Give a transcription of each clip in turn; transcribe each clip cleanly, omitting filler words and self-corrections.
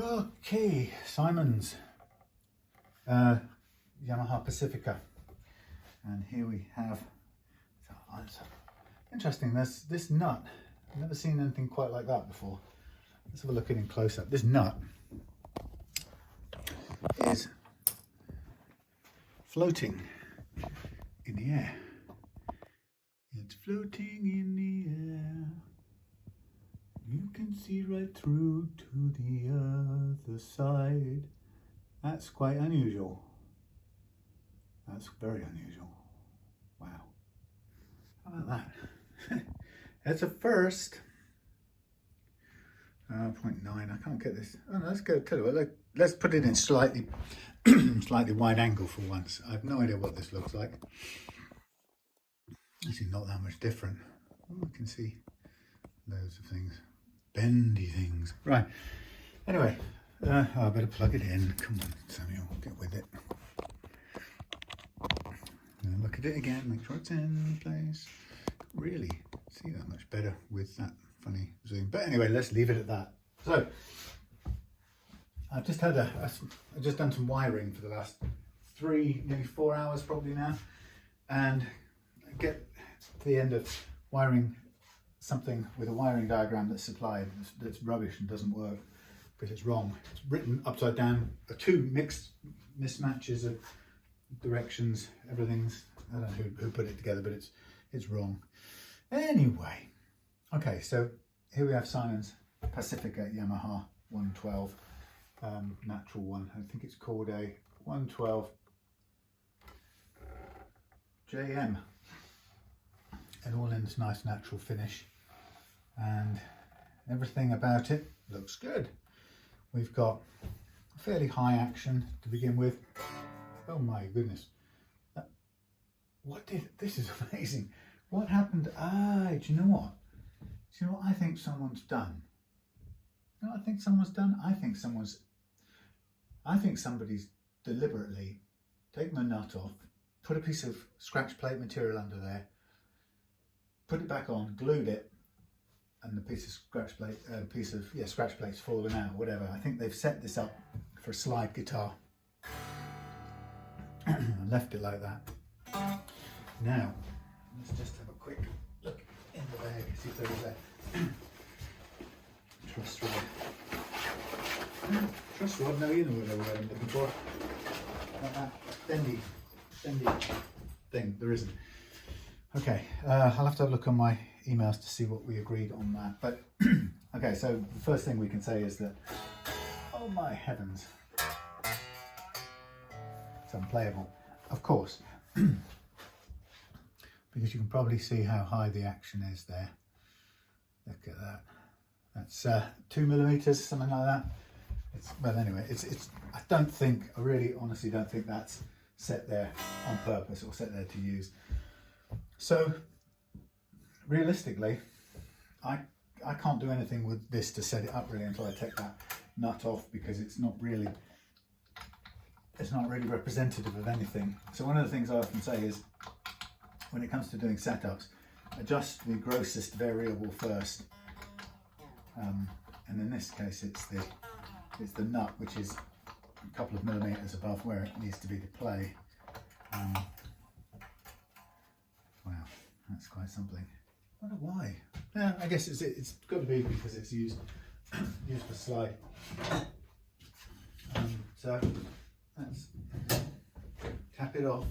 Okay, Simon's Yamaha Pacifica, and here we have, it's interesting, this nut, I've never seen anything quite like that before. Let's have a look at it in close up. This nut is floating in the air. It's floating in the air. You can see right through to the other side. That's quite unusual. That's very unusual. Wow. How about that? It's a first. 0.9. I can't get this. Oh no, let's go. Tell you what. Let's put it in slightly, slightly wide angle for once. I have no idea what this looks like. Actually, not that much different. Oh, you can see loads of things. Bendy things. Right. Anyway, I better plug it in. Come on, Samuel, get with it. Now look at it again, make sure it's in place. Really see that much better with that funny zoom. But anyway, let's leave it at that. So, I've just had I've just done some wiring for the last nearly 4 hours probably now, and I get to the end of wiring something with a wiring diagram that's supplied that's rubbish and doesn't work because it's wrong. It's written upside down, two mismatches of directions, everything's, I don't know who put it together, but it's wrong. Anyway, okay, so here we have Simon's Pacifica Yamaha 112 natural one. I think it's called a 112 JM, and all in this nice natural finish, and everything about it looks good. We've got fairly high action to begin with. Oh my goodness, this is amazing. What happened? Do you know what? Do you know what I think someone's done? You know what I think someone's done? I think somebody's deliberately taken the nut off, put a piece of scratch plate material under there, put it back on, glued it, and the piece of scratch plate, scratch plate's fallen out, whatever. I think they've set this up for a slide guitar and left it like that. Now, let's just have a quick look in the bag, see if there is a truss rod. Truss rod? No, you know what I'm looking for. Not that bendy thing. There isn't. Okay, I'll have to have a look on my emails to see what we agreed on that. But okay, so the first thing we can say is that, oh my heavens, it's unplayable, of course, because you can probably see how high the action is there. Look at that. That's 2 millimeters, something like that. Well, anyway, I really honestly don't think that's set there on purpose or set there to use. So realistically, I can't do anything with this to set it up really until I take that nut off, because it's not really representative of anything. So one of the things I often say is, when it comes to doing setups, adjust the grossest variable first, and in this case it's the nut, which is a couple of millimeters above where it needs to be to play. Wow, that's quite something. I don't know why. Yeah, I guess it's got to be because it's used for slide. So let's tap it off.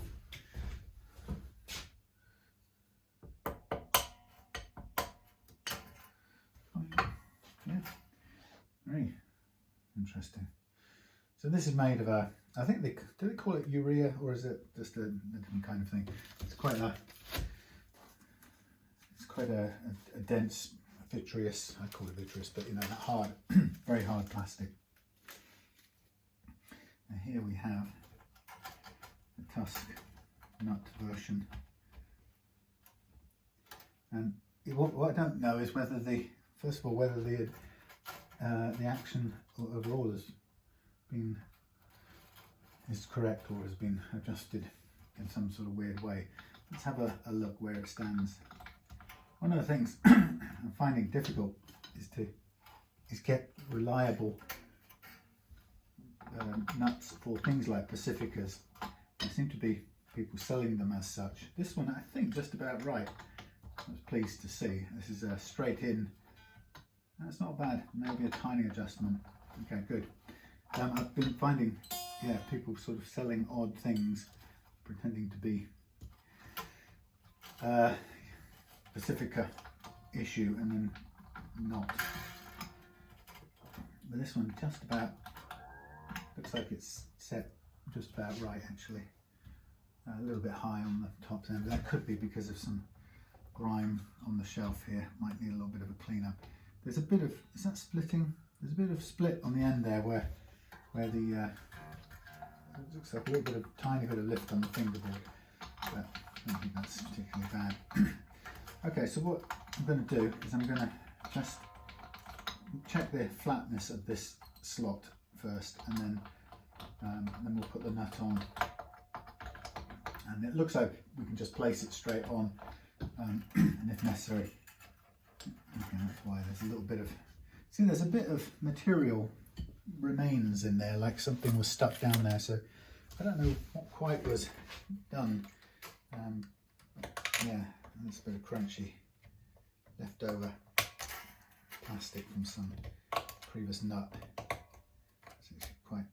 Yeah, very interesting. So this is made of I think do they call it urea, or is it just a different kind of thing? It's quite a dense vitreous, I call it vitreous, but you know, that hard, very hard plastic. And here we have the tusk nut version. And what I don't know is whether first of all, whether the action overall is correct or has been adjusted in some sort of weird way. Let's have a look where it stands. One of the things I'm finding difficult is get reliable nuts for things like Pacificas. There seem to be people selling them as such. This one, I think, just about right. I was pleased to see. This is a straight in. That's not bad. Maybe a tiny adjustment. Okay, good. I've been finding, yeah, people sort of selling odd things, pretending to be Pacifica issue and then not. But this one just about looks like it's set just about right, actually. A little bit high on the top end. That could be because of some grime on the shelf here. Might need a little bit of a clean up. There's a bit of, is that splitting? There's a bit of split on the end there where the it looks like a little bit of tiny bit of lift on the fingerboard, but I don't think that's particularly bad. Okay, so what I'm going to do is I'm going to just check the flatness of this slot first, and then we'll put the nut on. And it looks like we can just place it straight on, and if necessary, okay, that's why there's a little bit of, see, there's a bit of material remains in there, like something was stuck down there, so I don't know what quite was done. Yeah, there's a bit of crunchy leftover plastic from some previous nut. So it's quite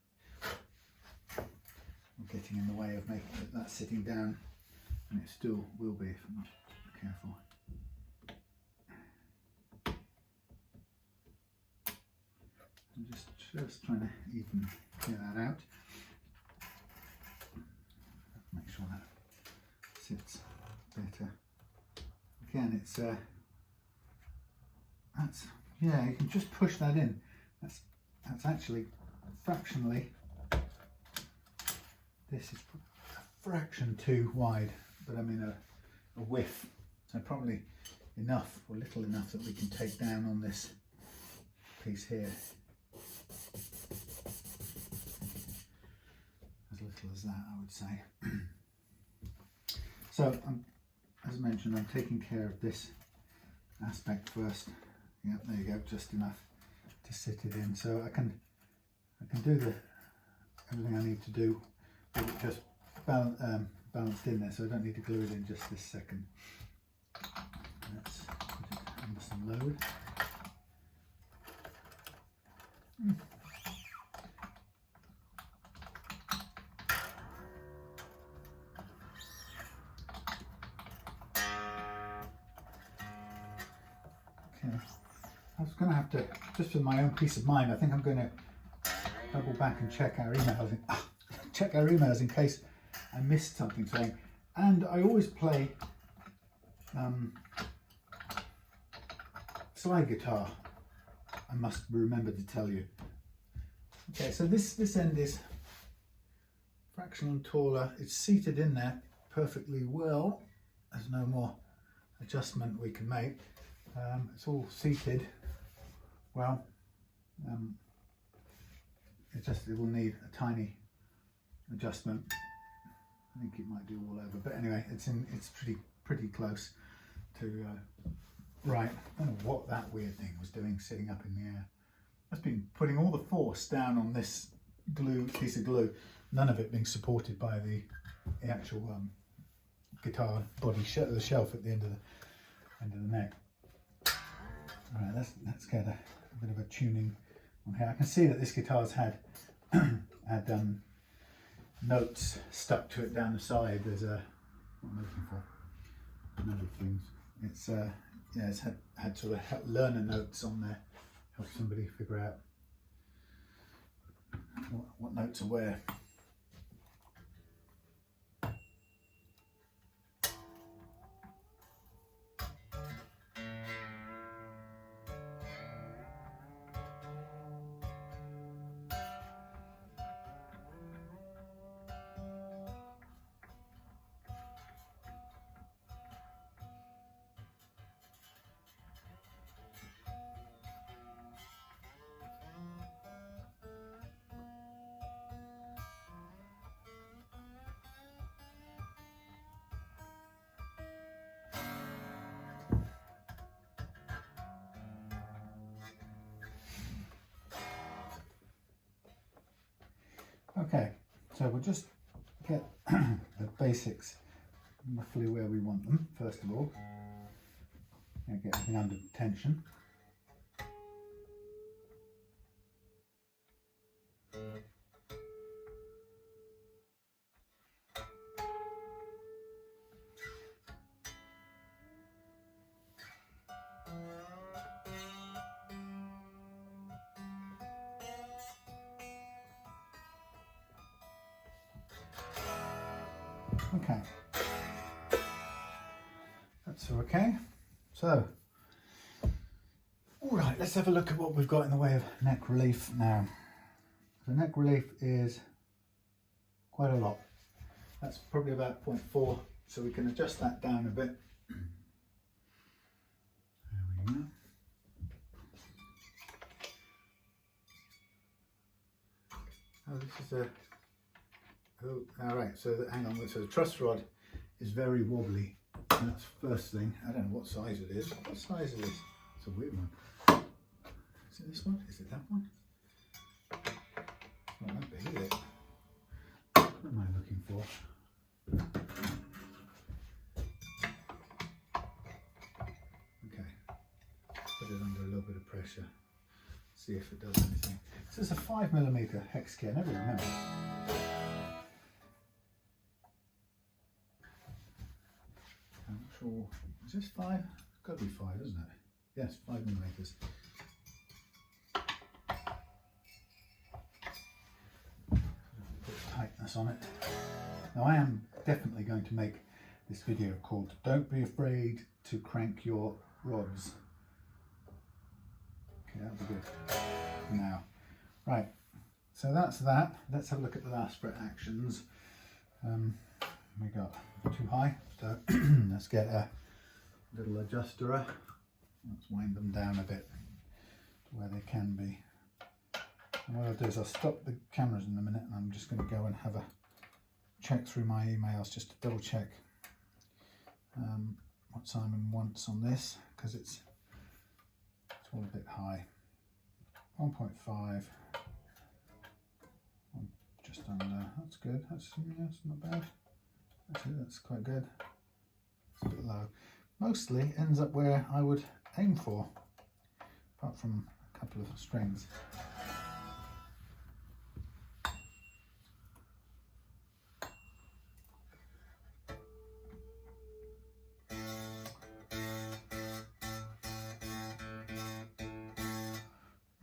getting in the way of making that sitting down, and it still will be if I'm not careful. I'm just trying to even clear that out. Make sure that sits better. Again, it's that's, yeah, you can just push that in. That's actually fractionally. This is a fraction too wide, but I mean a whiff. So probably enough, or little enough, that we can take down on this piece here. As little as that, I would say. So, as I mentioned, I'm taking care of this aspect first. Yep, there you go, just enough to sit it in. So I can do everything I need to do with it just balanced in there, so I don't need to glue it in just this second. Let's put it under some load. I was going to have to, just for my own peace of mind, I think I'm going to double back and check our emails in case I missed something saying. And I always play slide guitar, I must remember to tell you. Okay, so this end is fractional taller. It's seated in there perfectly well. There's no more adjustment we can make. It's all seated well. It will need a tiny adjustment. I think it might do all over, but anyway, it's pretty close to right. I don't know what that weird thing was doing, sitting up in the air. I've been putting all the force down on this piece of glue, none of it being supported by the actual guitar body, the shelf at the end of the neck. All right, let's get a bit of a tuning on here. I can see that this guitar's had notes stuck to it down the side. There's what am I looking for? Another things. It's yeah, it's had sort of learner notes on there, help somebody figure out what notes are where. Okay, so we'll just get the basics roughly where we want them, first of all. And get everything under tension. Okay, that's okay. So, all right, let's have a look at what we've got in the way of neck relief now. The neck relief is quite a lot. That's probably about 0.4, so we can adjust that down a bit. There we go. Oh, this is a... Oh, all right, so hang on, so the truss rod is very wobbly. That's the first thing. I don't know what size it is. What size is this? It's a weird one. Is it this one? Is it that one? It's not that big, is it? What am I looking for? Okay. Put it under a little bit of pressure. See if it does anything. So it's a 5mm hex key. I never remember. I'm not sure. Is this 5? It's got to be 5, isn't it? Yes, 5mm. Put tightness on it. Now I am definitely going to make this video called "Don't be afraid to crank your rods." Okay, that'll be good. Now, right. So that's that. Let's have a look at the last fret actions. We got too high, so let's get a little adjuster. Let's wind them down a bit to where they can be. And what I'll do is I'll stop the cameras in a minute, and I'm just going to go and have a check through my emails just to double check what Simon wants on this, because it's all a bit high. 1.5. Just under. That's good. That's not bad. Actually, that's quite good. It's a bit low. Mostly ends up where I would aim for, apart from a couple of strings.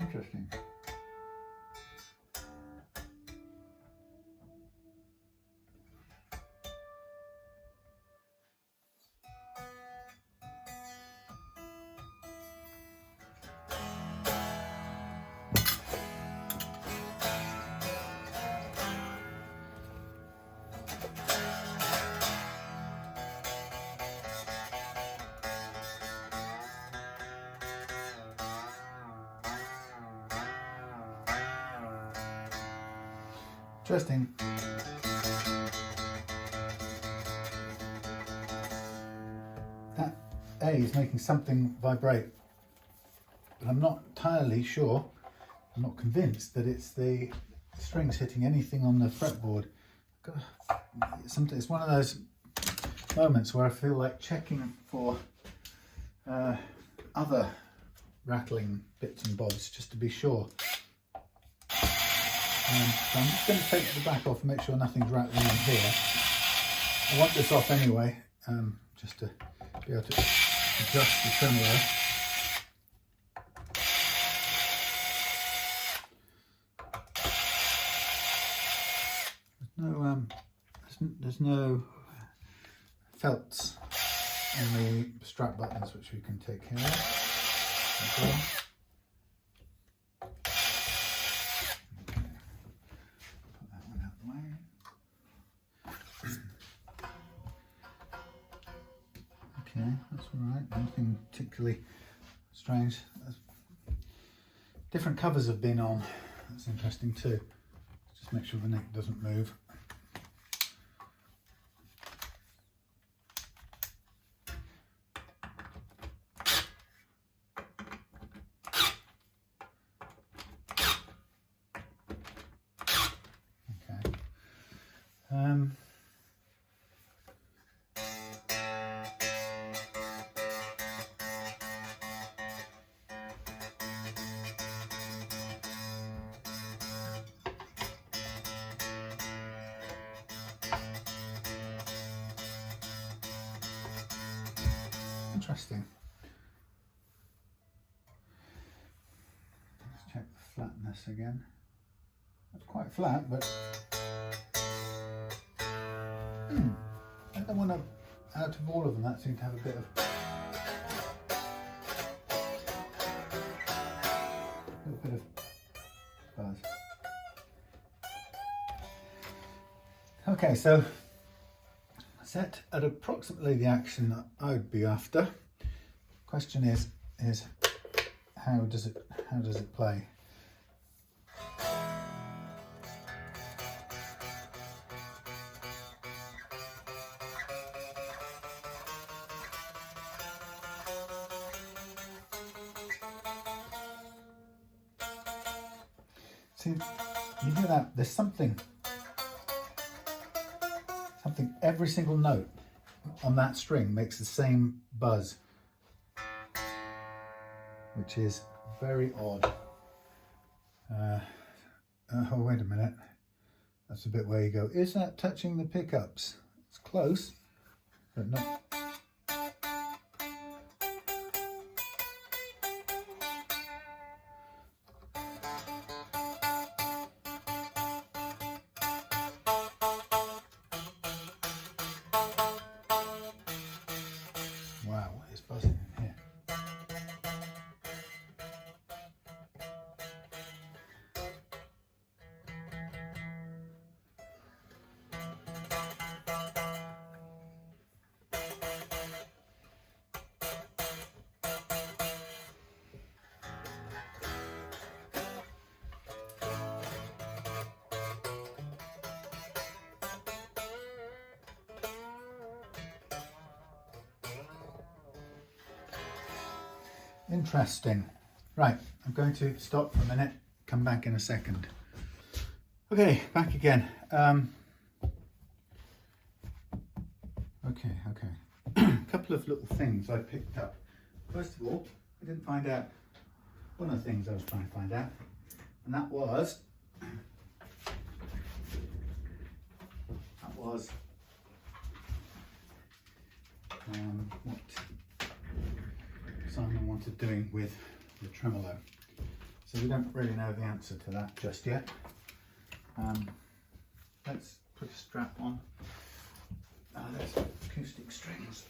Interesting. Interesting. That A is making something vibrate, but I'm not entirely sure, I'm not convinced that it's the strings hitting anything on the fretboard. It's one of those moments where I feel like checking for other rattling bits and bobs just to be sure. So I'm just going to take the back off and make sure nothing's rattling in here. I want this off anyway, just to be able to adjust the tremolo. There's no felts on the strap buttons, which we can take care of. Okay. Okay, that's all right. Nothing particularly strange. Different covers have been on. That's interesting too. Just make sure the neck doesn't move. Okay. Interesting. Let's check the flatness again. It's quite flat, but I don't want to, out of all of them, that seemed to have a bit of buzz. Okay, so set at approximately the action that I would be after. Question is how does it play? See, you hear that? There's something, every single note on that string makes the same buzz, which is very odd. Oh, wait a minute. That's a bit where you go, is that touching the pickups? It's close, but not. Wow, what is buzzing in here? Interesting. Right, I'm going to stop for a minute, come back in a second. Okay, back again. Okay. A couple of little things I picked up. First of all, I didn't find out one of the things I was trying to find out, and that was what Simon wanted doing with the tremolo. So we don't really know the answer to that just yet. Let's put a strap on. There's acoustic strings.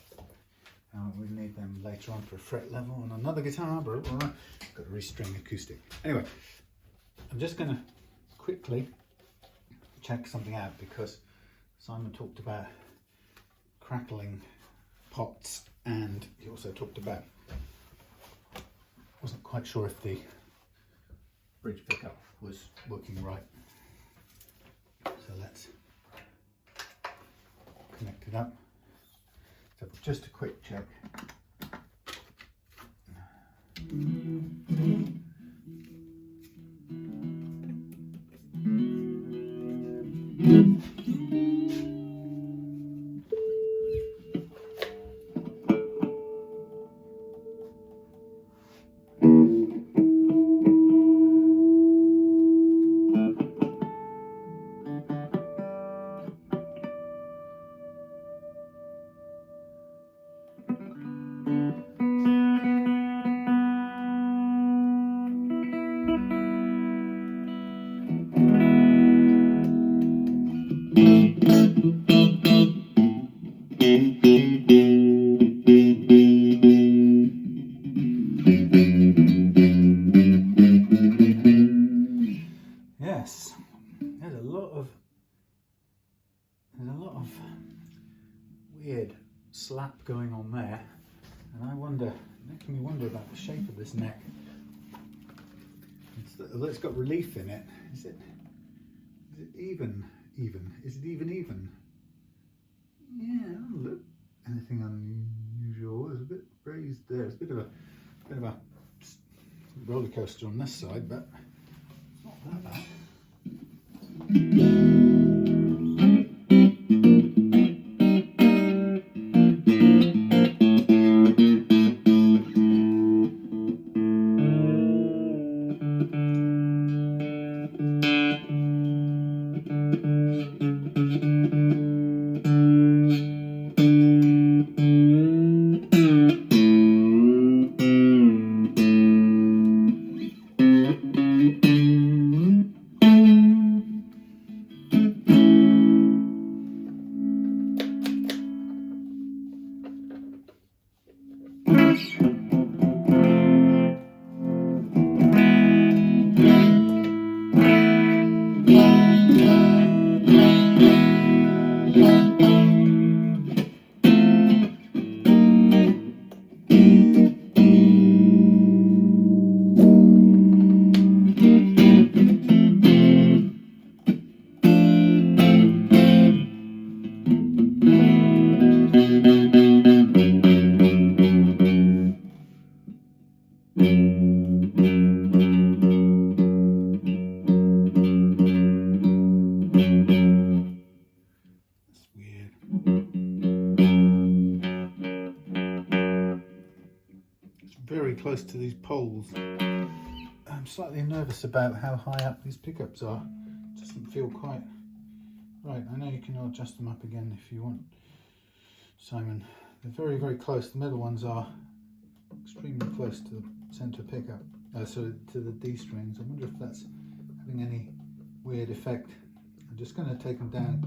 We need them later on for a fret level on another guitar, but got to restring acoustic. Anyway, I'm just going to quickly check something out because Simon talked about crackling pots, and he also talked about, wasn't quite sure if the bridge pickup was working right. So let's connect it up. So just a quick check. Yes, there's a lot of weird slap going on there, and I wonder, making me wonder about the shape of this neck. It's got relief in it. Is it even? Is it even? Yeah, doesn't look anything unusual. There's a bit raised there. It's a bit of a roller coaster on this side, but it's not that bad. close to these poles. I'm slightly nervous about how high up these pickups are. It doesn't feel quite right. I know you can adjust them up again if you want, Simon. They're very, very close. The middle ones are extremely close to the centre pickup, so to the D strings. I wonder if that's having any weird effect. I'm just going to take them down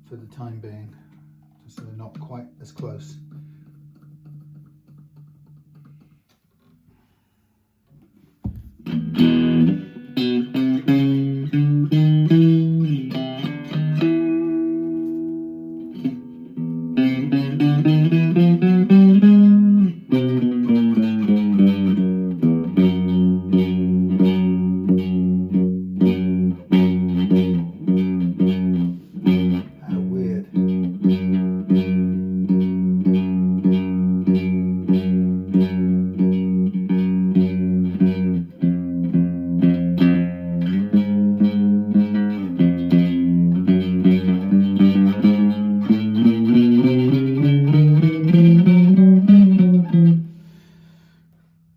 for the time being, just so they're not quite as close.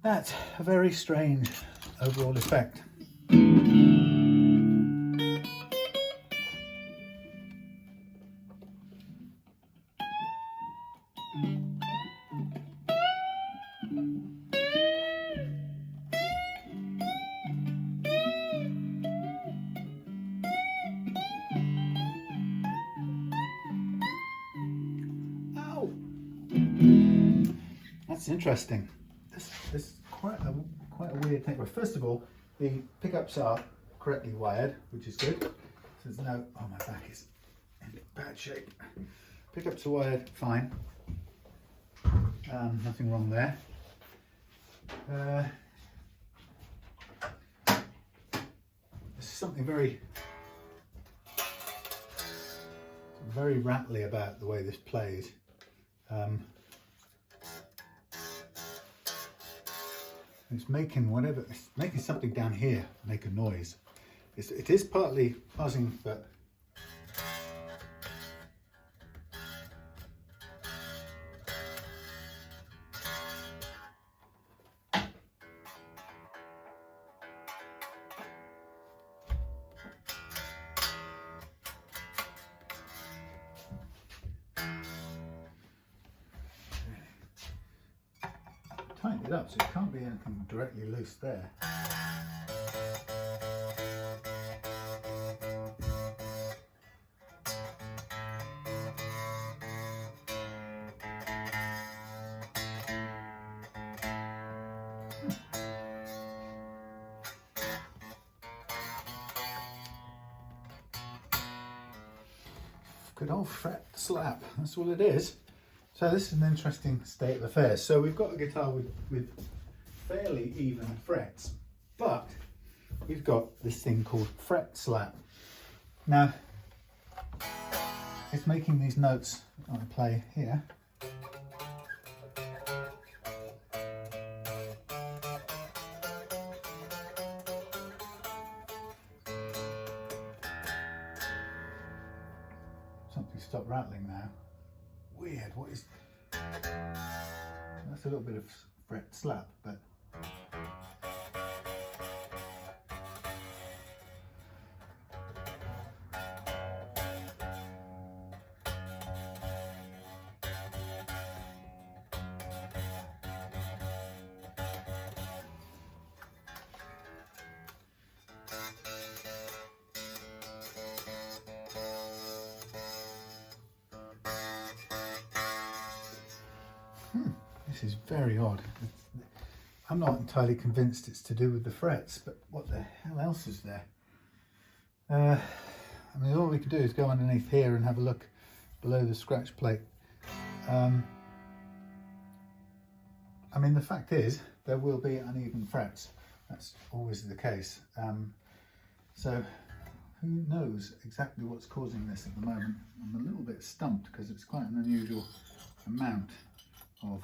That's a very strange overall effect. Ow! That's interesting. This is quite a weird thing. Well, first of all, the pickups are correctly wired, which is good. So there's no, oh, my back is in bad shape. Pickups are wired fine. Nothing wrong there. There's something very rattly about the way this plays. It's making something down here make a noise. It is partly buzzing, but tighten it up so it can't be anything directly loose there. Good old fret slap, that's all it is. So this is an interesting state of affairs. So we've got a guitar with fairly even frets, but we've got this thing called fret slap. Now, it's making these notes I play here. Something stopped rattling now. Weird, what is... That's a little bit of fret slap, but... This is very odd. I'm not entirely convinced it's to do with the frets, but what the hell else is there? I mean, all we could do is go underneath here and have a look below the scratch plate. I mean, the fact is, there will be uneven frets. That's always the case. So who knows exactly what's causing this at the moment? I'm a little bit stumped because it's quite an unusual amount of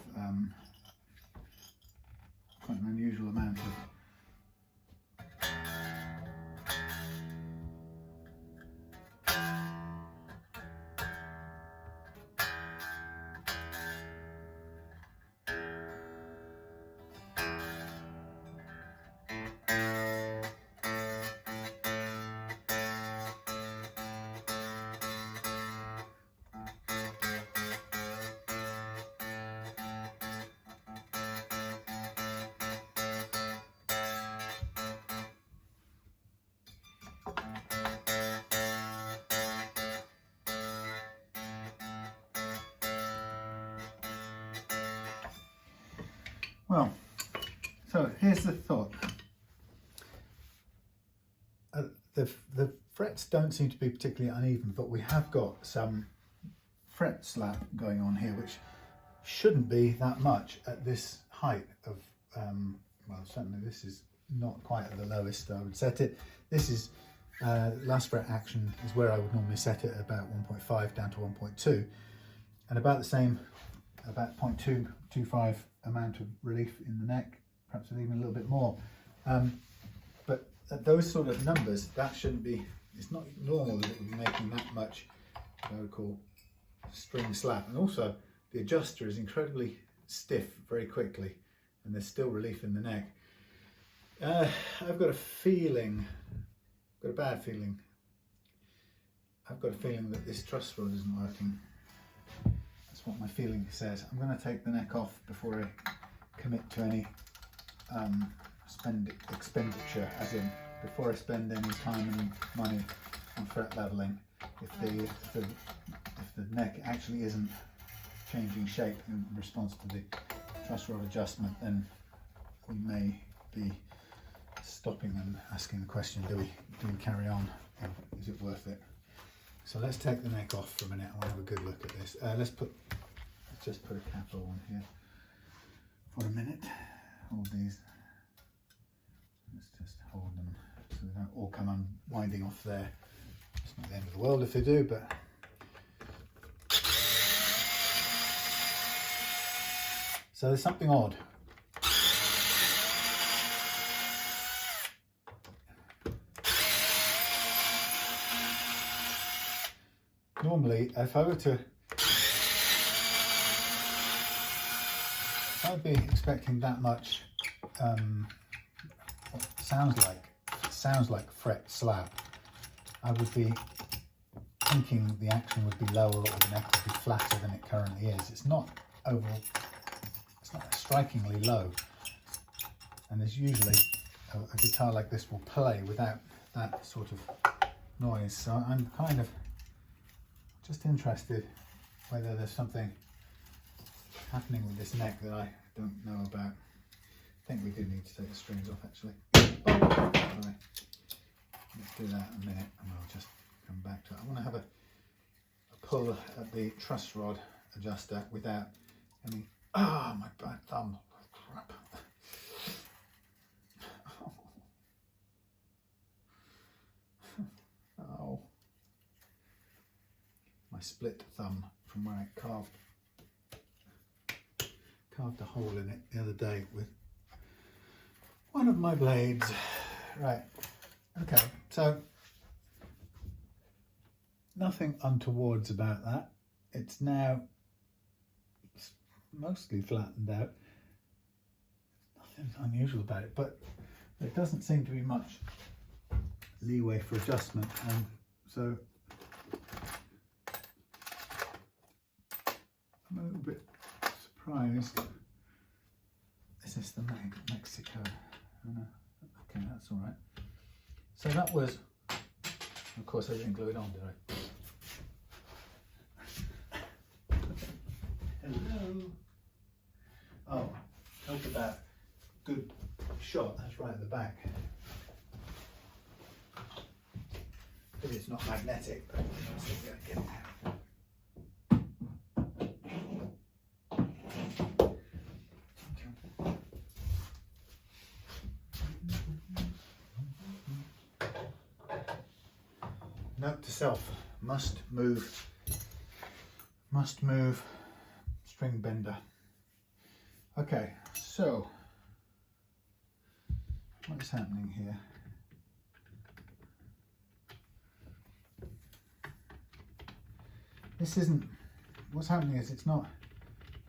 Well, so here's the thought. The frets don't seem to be particularly uneven, but we have got some fret slap going on here, which shouldn't be that much at this height of, well, certainly this is not quite at the lowest I would set it. This is, last fret action is where I would normally set it, about 1.5 down to 1.2, and about the same, about 0.225 amount of relief in the neck, perhaps even a little bit more. But at those sort of numbers, that shouldn't be, it's not normal that it would be making that much, what I would call string slap. And also the adjuster is incredibly stiff very quickly, and there's still relief in the neck. I've got a feeling, got a bad feeling. I've got a feeling that this truss rod isn't working. That's what my feeling says. I'm going to take the neck off before I commit to any expenditure, as in before I spend any time and money on fret leveling. If the neck actually isn't changing shape in response to the truss rod adjustment, then we may be stopping and asking the question, do we carry on, or is it worth it? So let's take the neck off for a minute. I want to have a good look at this. Let's just put a capo on here for a minute. Hold these. Let's just hold them so they don't all come unwinding off there. It's not the end of the world if they do, but so there's something odd. Normally, if I were to, I'd be expecting that much. What sounds like fret slap. I would be thinking the action would be lower, or the neck would be flatter than it currently is. It's not overall. It's not strikingly low, and there's usually a guitar like this will play without that sort of noise. So I'm kind of just interested whether there's something happening with this neck that I don't know about. I think we do need to take the strings off, actually. Right. Let's do that in a minute, and I'll just come back to it. I want to have a pull at the truss rod adjuster without any. Ah, my bad thumb. Crap. Oh. My split thumb from where I carved a hole in it the other day with one of my blades. Right, okay, so nothing untowards about that. It's now mostly flattened out. Nothing unusual about it, but there doesn't seem to be much leeway for adjustment, and so I'm a little bit surprised. Is this the Mexico? Oh, no. Okay, that's all right. So that was, of course, I didn't glue it on, did I? Hello. Oh, talk about good shot. That's right at the back. Maybe it's not magnetic, but let's see if I can get it out. Note to self: must move string bender. Okay, so what is happening here? This isn't, what's happening is it's not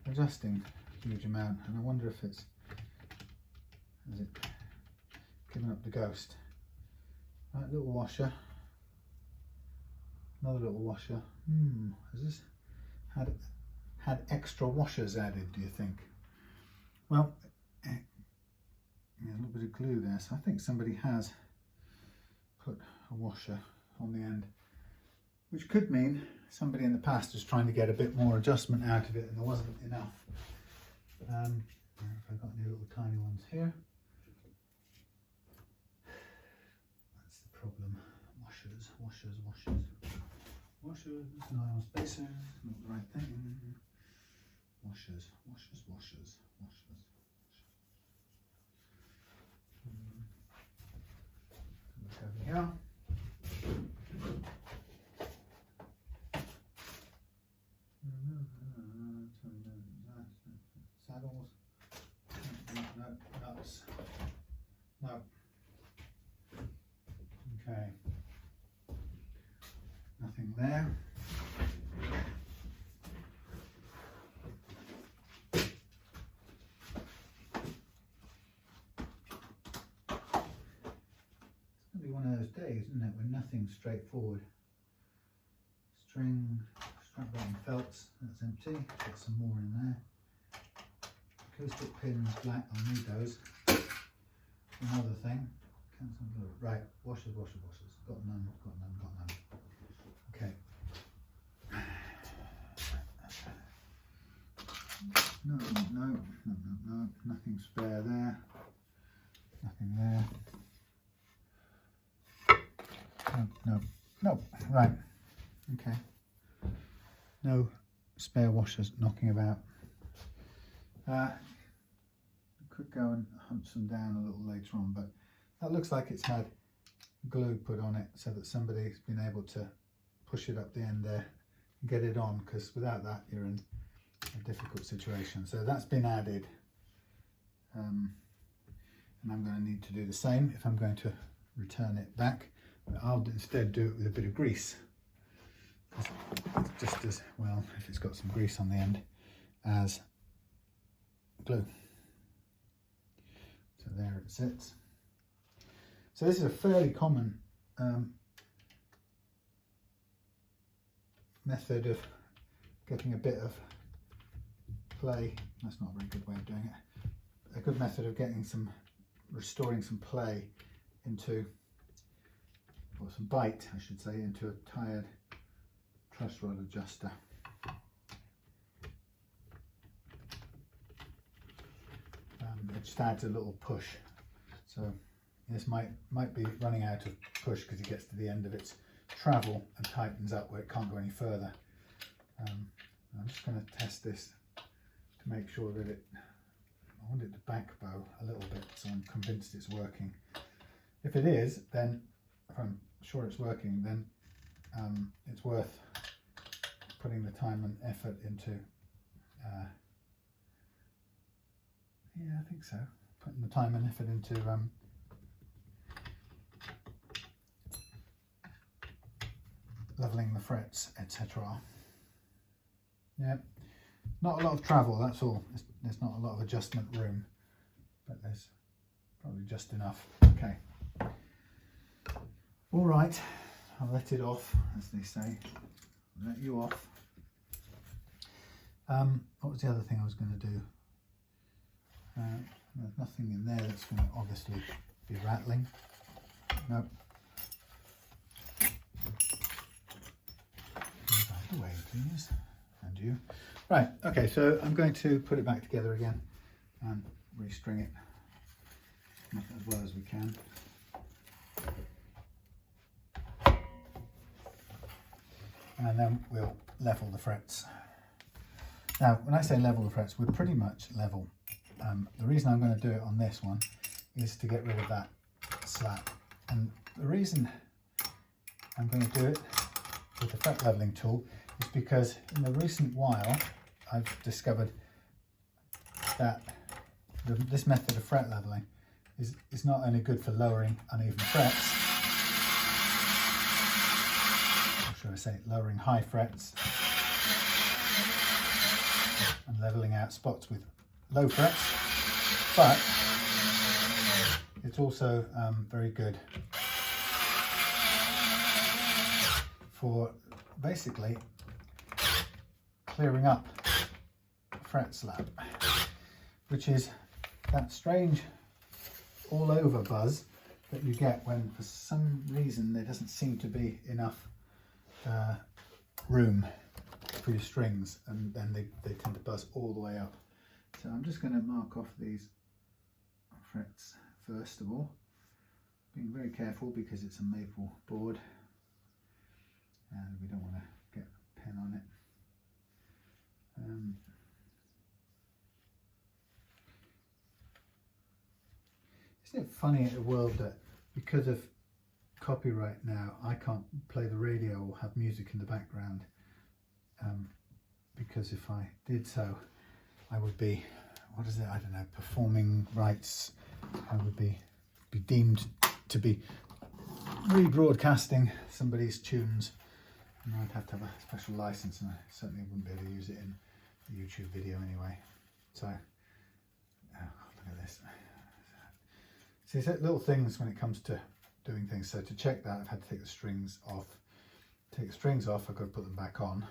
adjusting a huge amount, and I wonder if it's, has it given up the ghost? Right, little washer. Another little washer. Has this had extra washers added, do you think? Well, yeah, a little bit of glue there, so I think somebody has put a washer on the end, which could mean somebody in the past was trying to get a bit more adjustment out of it and there wasn't enough. If if I've got any little tiny ones here. That's the problem. Washers, washers, washers. Washers, nylon spacers, not the right thing. Washers, washers, washers, washers. Look over here. Saddles. No, nuts. No. Okay. Nothing there. One of those days, isn't it, when nothing's straightforward. String, strap button felts, that's empty. Got some more in there. Acoustic pins, black, I'll need those. Another thing. Right, washers, washers, washers. Got none, got none, got none. Okay. No, no, no, no, no. Nothing spare there. Nothing there. No, no, no, right, okay. No spare washers knocking about. Could go and hunt some down a little later on, but that looks like it's had glue put on it so that somebody's been able to push it up the end there and get it on, because without that you're in a difficult situation. So that's been added, and I'm going to need to do the same if I'm going to return it back. But I'll instead do it with a bit of grease. It's just as well if it's got some grease on the end as glue. So there it sits. So this is a fairly common method of getting a bit of play. That's not a very good way of doing it. A good method of getting some, restoring some play into, or some bite I should say, into a tired truss rod adjuster. It just adds a little push. So this might be running out of push because it gets to the end of its travel and tightens up where it can't go any further. I'm just going to test this to make sure that I want it to back bow a little bit so I'm convinced it's working. If it is, then if I'm sure it's working, then it's worth putting the time and effort into. Yeah, I think so. Putting the time and effort into leveling the frets, etc. Yeah, not a lot of travel, that's all. There's not a lot of adjustment room, but there's probably just enough. Okay. All right, I'll let it off, as they say. I'll let you off. What was the other thing I was going to do? There's nothing in there that's going to obviously be rattling. Nope. Move out of the way, please. And you. Right, okay, so I'm going to put it back together again and restring it as well as we can. And then we'll level the frets. Now, when I say level the frets, we're pretty much level. The reason I'm going to do it on this one is to get rid of that slap. And the reason I'm going to do it with the fret leveling tool is because in the recent while I've discovered that this method of fret leveling is not only good for lowering uneven frets, or should I say lowering high frets and leveling out spots with low frets, but it's also very good for basically clearing up fret slap, which is that strange all over buzz that you get when for some reason there doesn't seem to be enough room for your strings, and then they tend to buzz all the way up. So I'm just going to mark off these frets first of all, being very careful because it's a maple board and we don't want to get a pen on it. Isn't it funny in the world that because of copyright now I can't play the radio or have music in the background, because if I did so I would be, what is it, I don't know, performing rights. I would be deemed to be rebroadcasting somebody's tunes, and I'd have to have a special license, and I certainly wouldn't be able to use it in a YouTube video anyway. So look at this. See, it's little things when it comes to doing things. So to check that, I've had to take the strings off. To take the strings off, I've got to put them back on,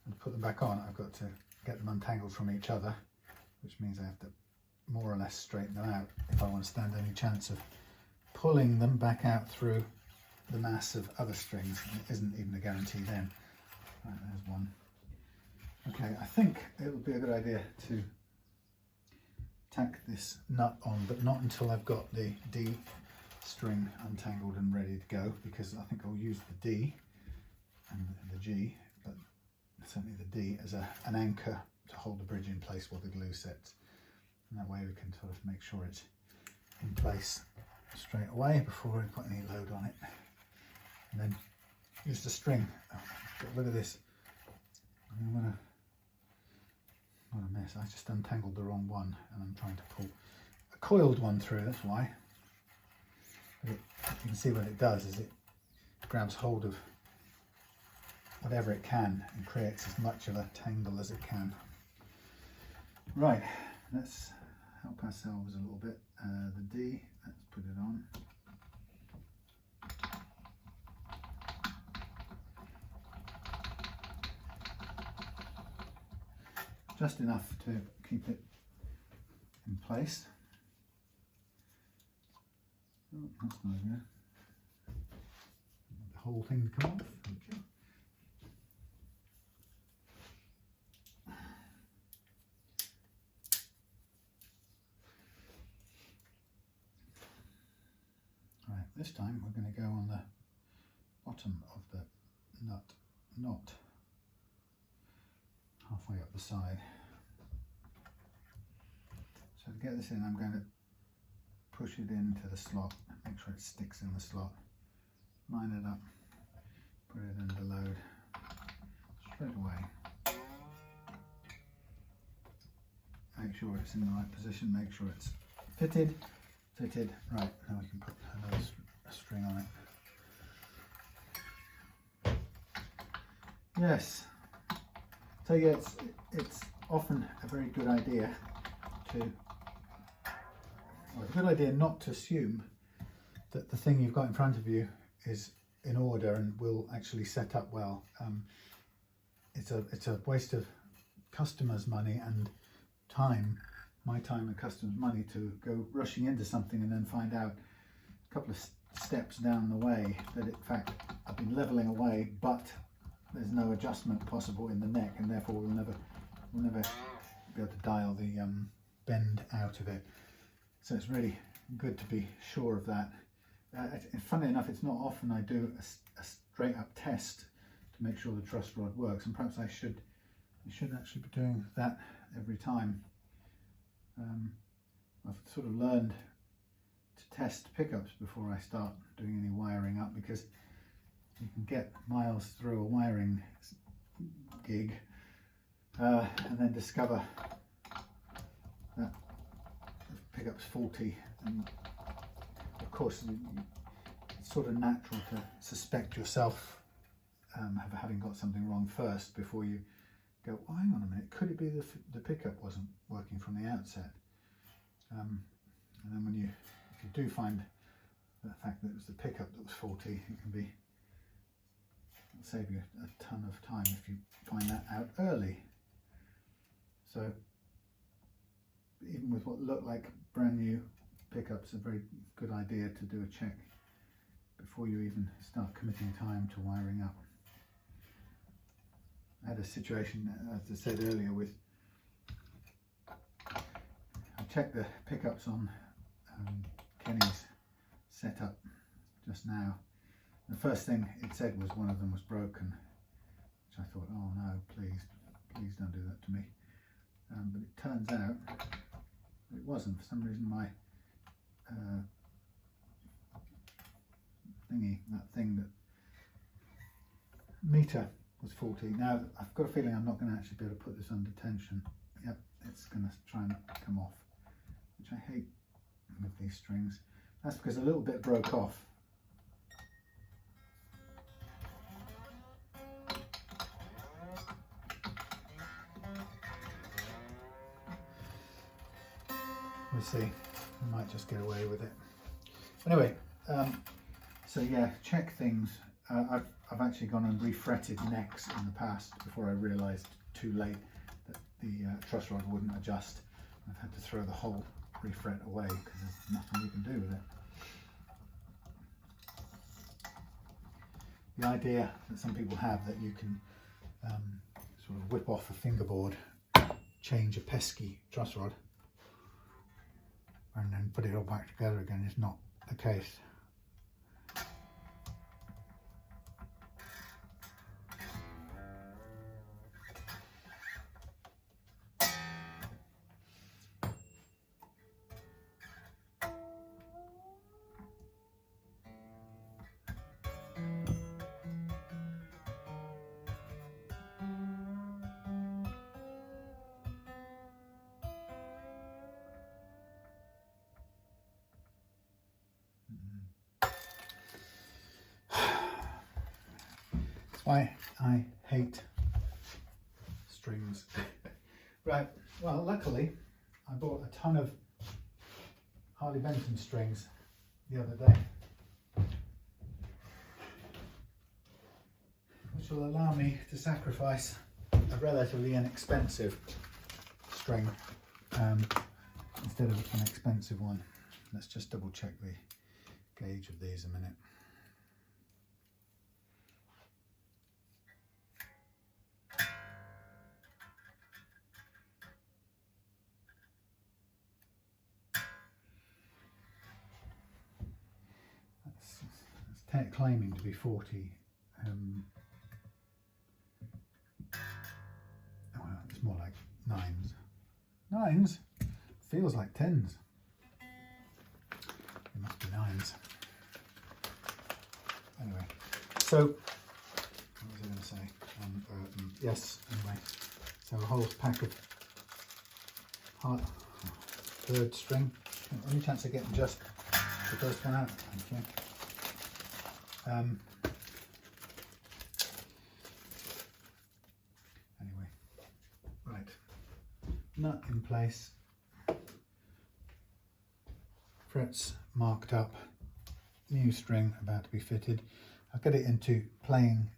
and to put them back on I've got to get them untangled from each other, which means I have to more or less straighten them out if I want to stand any chance of pulling them back out through the mass of other strings. And it isn't even a guarantee then. Right, there's one. Okay, I think it would be a good idea to tack this nut on, but not until I've got the D string untangled and ready to go, because I think I'll use the D and the G, but certainly the D as an anchor to hold the bridge in place while the glue sets. And that way we can sort of make sure it's in place straight away before we put any load on it. And then use the string. Get rid of this. What a mess. I just untangled the wrong one and I'm trying to pull a coiled one through, that's why. But you can see what it does is it grabs hold of whatever it can and creates as much of a tangle as it can. Right, let's help ourselves a little bit. The D, let's put it on. Just enough to keep it in place. Oh, that's not good. The whole thing to come off. Okay. Right, this time we're going to go on the bottom of the knot, halfway up the side. So to get this in, I'm going to push it into the slot, make sure it sticks in the slot, line it up, put it under load straight away. Make sure it's in the right position, make sure it's fitted. Right, now we can put another string on it. Yes. So yeah, it's often a very good idea not to assume that the thing you've got in front of you is in order and will actually set up well. It's a waste of customers' money and time, my time and customers' money, to go rushing into something and then find out a couple of steps down the way that in fact I've been leveling away, but there's no adjustment possible in the neck, and therefore we'll never be able to dial the bend out of it. So it's really good to be sure of that. Funny enough, it's not often I do a straight up test to make sure the truss rod works, and perhaps I should actually be doing that every time. I've sort of learned to test pickups before I start doing any wiring up, because you can get miles through a wiring gig and then discover that the pickup's faulty, and of course it's sort of natural to suspect yourself having got something wrong first before you go, oh, hang on a minute, could it be the pickup wasn't working from the outset? And then if you do find the fact that it was the pickup that was faulty, it'll save you a ton of time if you find that out early. So even with what look like brand new pickups, a very good idea to do a check before you even start committing time to wiring up. I had a situation, as I said earlier, with checked the pickups on Kenny's setup just now. The first thing it said was one of them was broken, which I thought, oh no, please don't do that to me. But it turns out it wasn't. For some reason my that meter was faulty. Now I've got a feeling I'm not going to actually be able to put this under tension. Yep, it's going to try and come off, which I hate with these strings. That's because a little bit broke off. We'll see. We might just get away with it. Anyway, so yeah, check things. I've actually gone and refretted necks in the past before I realised too late that the truss rod wouldn't adjust. I've had to throw the whole refret away because there's nothing you can do with it. The idea that some people have that you can sort of whip off a fingerboard, change a pesky truss rod, and then put it all back together again is not the case. Why I hate strings. Right, well luckily I bought a ton of Harley Benton strings the other day, which will allow me to sacrifice a relatively inexpensive string instead of an expensive one. Let's just double check the gauge of these a minute. It's claiming to be 40. Well, it's more like 9s. 9s? Feels like 10s. It must be 9s. Anyway, so what was I going to say? Yes, anyway, so a whole pack of third string. Any chance of getting just the first one out? Thank you. Anyway, right, nut in place, frets marked up, new string about to be fitted. I'll get it into playing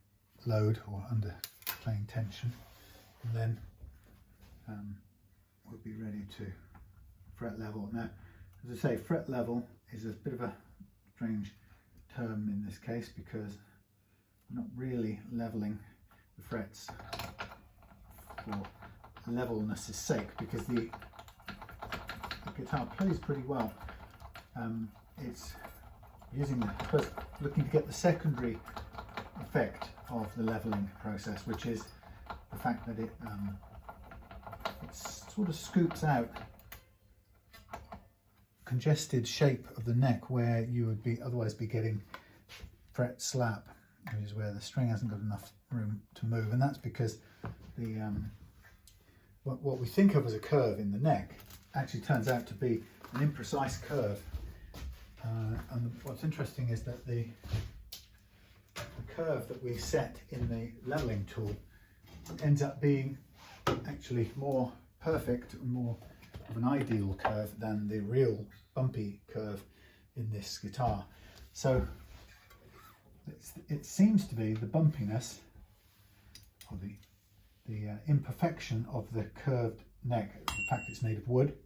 load or under playing tension, and then we'll be ready to fret level. Now, as I say, fret level is a bit of a strange term in this case because I'm not really leveling the frets for levelness' sake, because the guitar plays pretty well. It's using first looking to get the secondary effect of the leveling process, which is the fact that it sort of scoops out congested shape of the neck where you would be otherwise be getting fret slap, which is where the string hasn't got enough room to move, and that's because the what we think of as a curve in the neck actually turns out to be an imprecise curve. And what's interesting is that the curve that we set in the leveling tool ends up being actually more perfect and more of an ideal curve than the real bumpy curve in this guitar. So it seems to be the bumpiness or the imperfection of the curved neck, the fact it's made of wood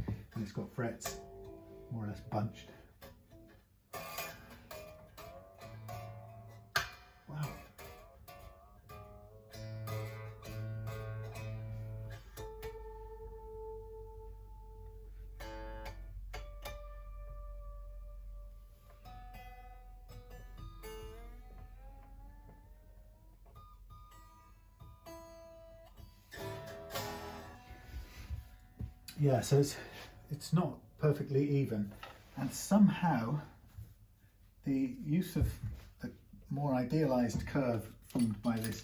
and it's got frets more or less bunched. Wow. yeah, so it's not perfectly even, and somehow the use of the more idealized curve formed by this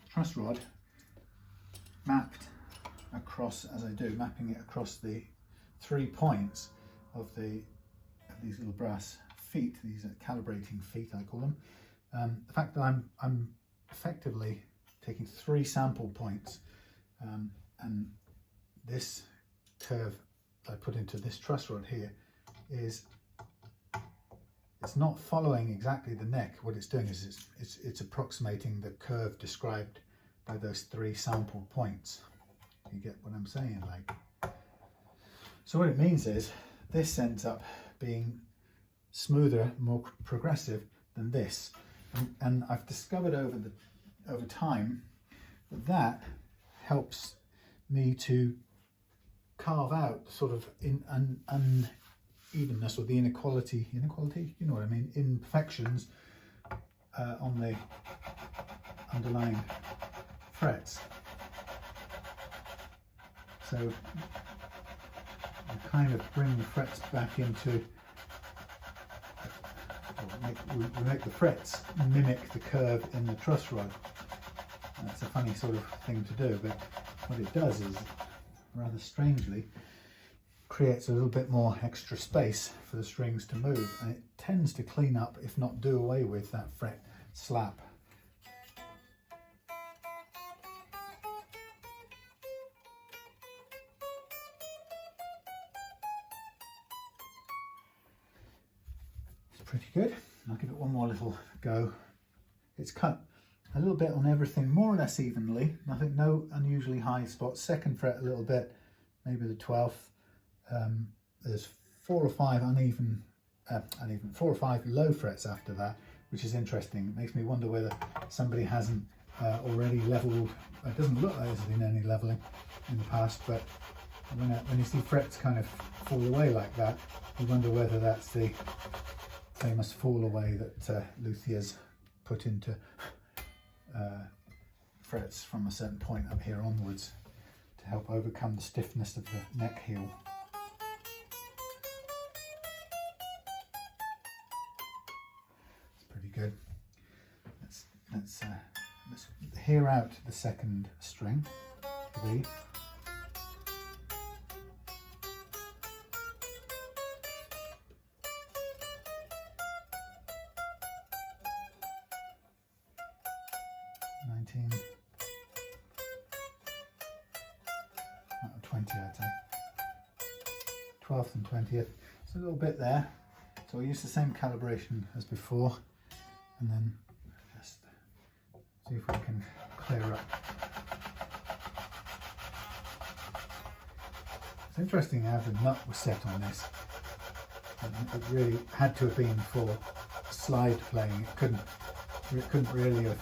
truss rod mapped across, as I do, mapping it across the 3 points of these little brass feet, these are calibrating feet I call them. The fact that I'm effectively taking 3 sample points, and this curve I put into this truss rod here it's not following exactly the neck. What it's doing is it's approximating the curve described by those 3 sample points. You get what I'm saying? Like, so what it means is this ends up being smoother, more progressive than this, and I've discovered over time that helps me to carve out sort of unevenness or the inequality, you know what I mean, imperfections on the underlying frets. So we kind of bring the frets back into, we make the frets mimic the curve in the truss rod. That's a funny sort of thing to do, but what it does is, rather strangely, creates a little bit more extra space for the strings to move, and it tends to clean up, if not do away with, that fret slap. Pretty good. I'll give it one more little go. It's cut a little bit on everything, more or less evenly. Nothing, no unusually high spots. 2nd fret a little bit, maybe the 12th. There's 4 or 5 uneven, 4 or 5 low frets after that, which is interesting. It makes me wonder whether somebody hasn't already leveled. It doesn't look like there's been any leveling in the past, but when you see frets kind of fall away like that, you wonder whether that's the famous fall away that luthiers put into frets from a certain point up here onwards to help overcome the stiffness of the neck heel. It's pretty good. Let's hear out the 2nd string, B. Out of 20, I'd say. 12th and 20th. It's a little bit there. So we'll use the same calibration as before, and then just see if we can clear up. It's interesting how the nut was set on this. It really had to have been for slide playing. It couldn't really have.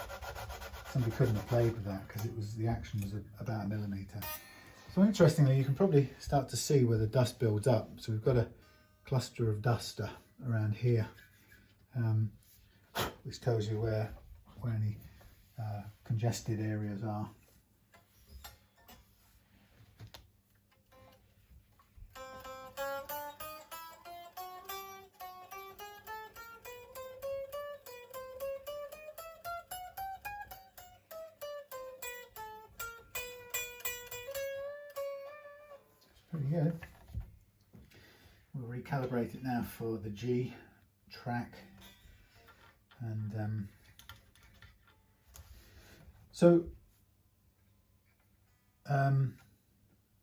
Somebody couldn't have played with that because the action was about 1 millimeter. So interestingly, you can probably start to see where the dust builds up. So we've got a cluster of dust around here, which tells you where any congested areas are. Pretty good. We'll recalibrate it now for the G track, and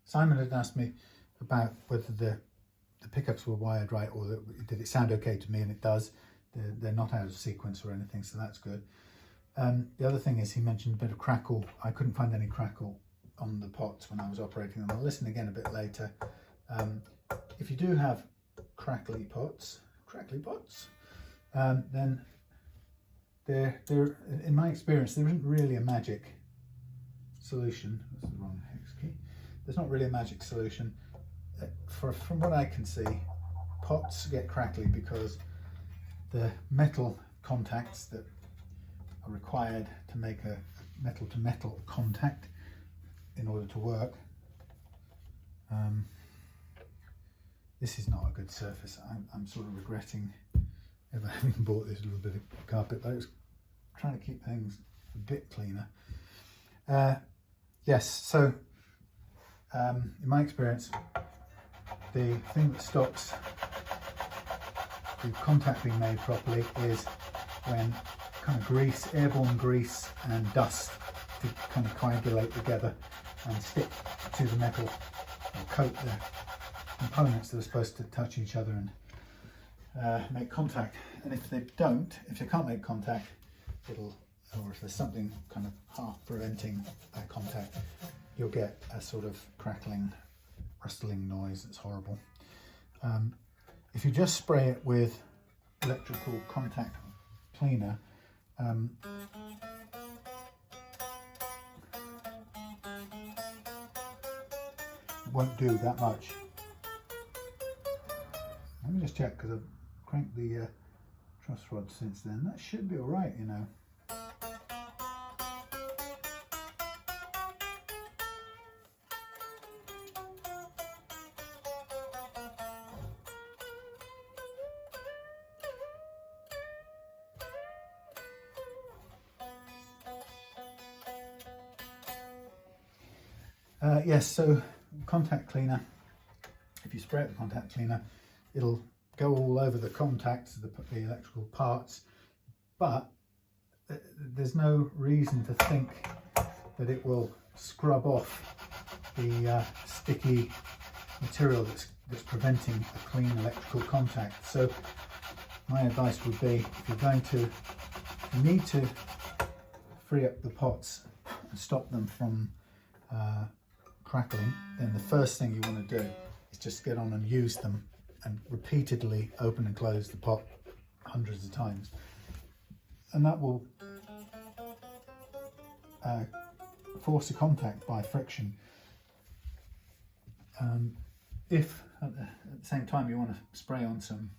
Simon had asked me about whether the pickups were wired right, or did it sound okay to me, and it does. They're not out of sequence or anything, so that's good. The other thing is he mentioned a bit of crackle. I couldn't find any crackle on the pots when I was operating them. I'll listen again a bit later. If you do have crackly pots, then there, in my experience, there isn't really a magic solution. That's the wrong hex key. There's not really a magic solution. From what I can see, pots get crackly because the metal contacts that are required to make a metal to metal contact in order to work. This is not a good surface. I'm sort of regretting ever having bought this little bit of carpet, but I was trying to keep things a bit cleaner. Yes, so in my experience, the thing that stops the contact being made properly is when kind of grease, airborne grease and dust to kind of coagulate together and stick to the metal or coat the components that are supposed to touch each other and make contact. And if they can't make contact, or if there's something kind of half preventing that contact, you'll get a sort of crackling, rustling noise that's horrible. If you just spray it with electrical contact cleaner, it won't do that much. Let me just check, because I've cranked the truss rod since then. That should be all right, you know. Yes, so contact cleaner, if you spray it with contact cleaner, it'll go all over the contacts, the electrical parts, but there's no reason to think that it will scrub off the sticky material that's preventing a clean electrical contact. So my advice would be, if you need to free up the pots and stop them from crackling, then the first thing you want to do is just get on and use them and repeatedly open and close the pot hundreds of times, and that will force a contact by friction. If at the same time you want to spray on some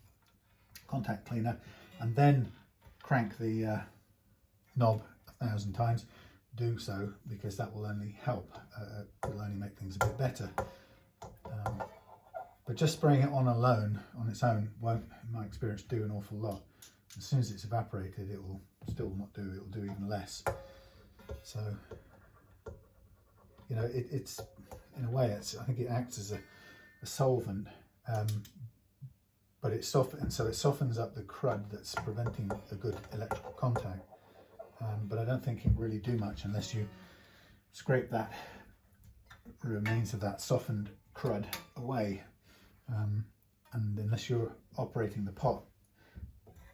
contact cleaner and then crank the knob 1,000 times, do so, because that will only help, will only make things a bit better. But just spraying it on its own won't, in my experience, do an awful lot. As soon as it's evaporated, it will still not do, it will do even less. So, you know, it's in a way, I think it acts as a solvent, but it softens up the crud that's preventing a good electrical contact. But I don't think it can really do much unless you scrape that remains of that softened crud away, and unless you're operating the pot,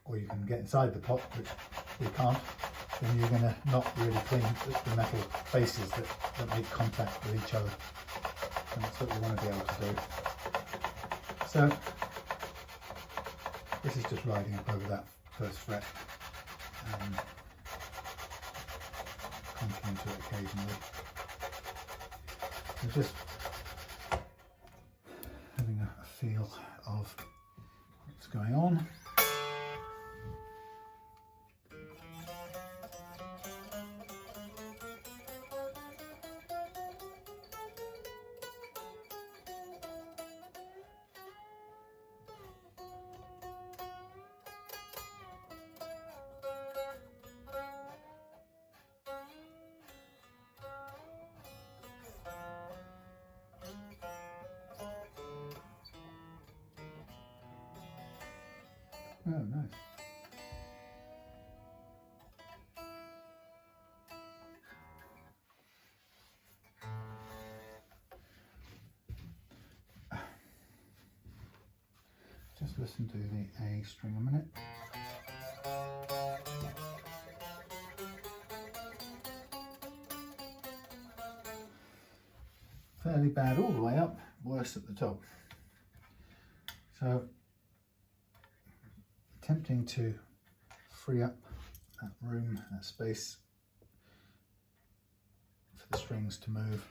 or you can get inside the pot, which we can't, then you're going to not really clean the metal faces that make contact with each other, and that's what you want to be able to do. So this is just riding up over that first fret, clunking into it occasionally. So just having a feel of what's going on. Oh, nice. Just listen to the A string a minute. Fairly bad all the way up, worse at the top. So, attempting to free up that room, that space for the strings to move.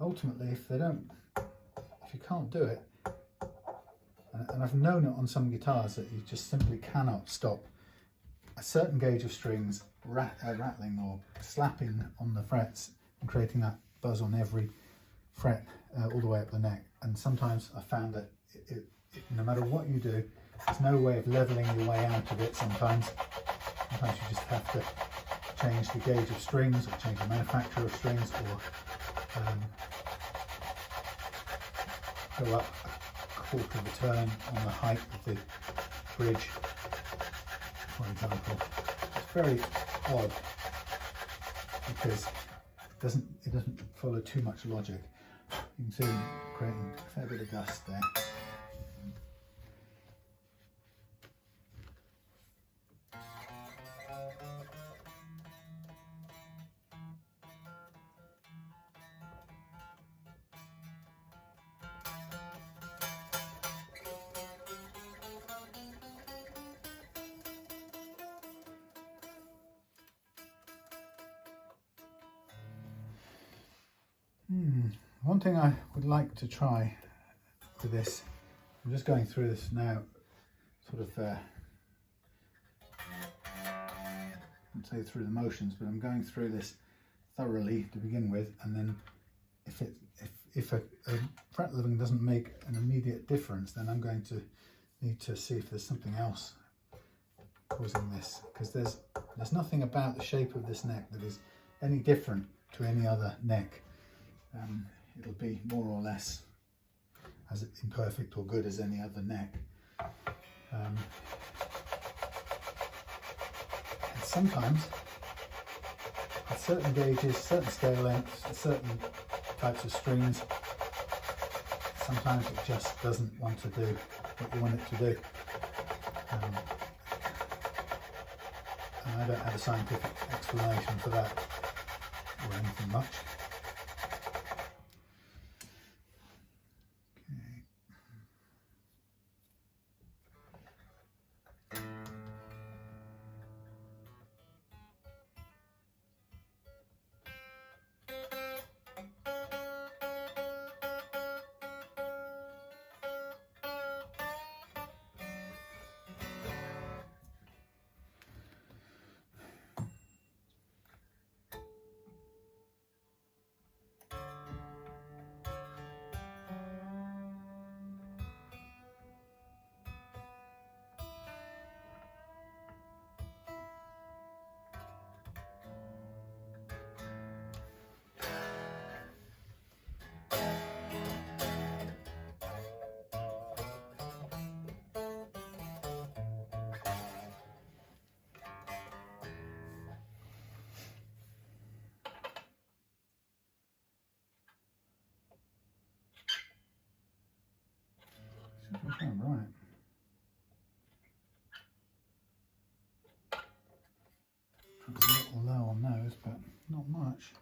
Ultimately, if you can't do it, and I've known it on some guitars that you just simply cannot stop a certain gauge of strings rattling or slapping on the frets and creating that buzz on every fret all the way up the neck. And sometimes I found that no matter what you do, there's no way of leveling your way out of it. Sometimes you just have to change the gauge of strings, or change the manufacturer of strings, or go up a quarter of a turn on the height of the bridge, for example. It's very odd because it doesn't follow too much logic. You can see I'm creating a fair bit of dust there. One thing I would like to try with this, I'm just going through this now, sort of, I wouldn't say through the motions, but I'm going through this thoroughly to begin with, and then if a fret leveling doesn't make an immediate difference, then I'm going to need to see if there's something else causing this, because there's nothing about the shape of this neck that is any different to any other neck. It'll be more or less as imperfect or good as any other neck. And sometimes at certain gauges, certain scale lengths, certain types of strings, sometimes it just doesn't want to do what you want it to do. And I don't have a scientific explanation for that or anything much. Okay, right. It's a little low on those, but not much.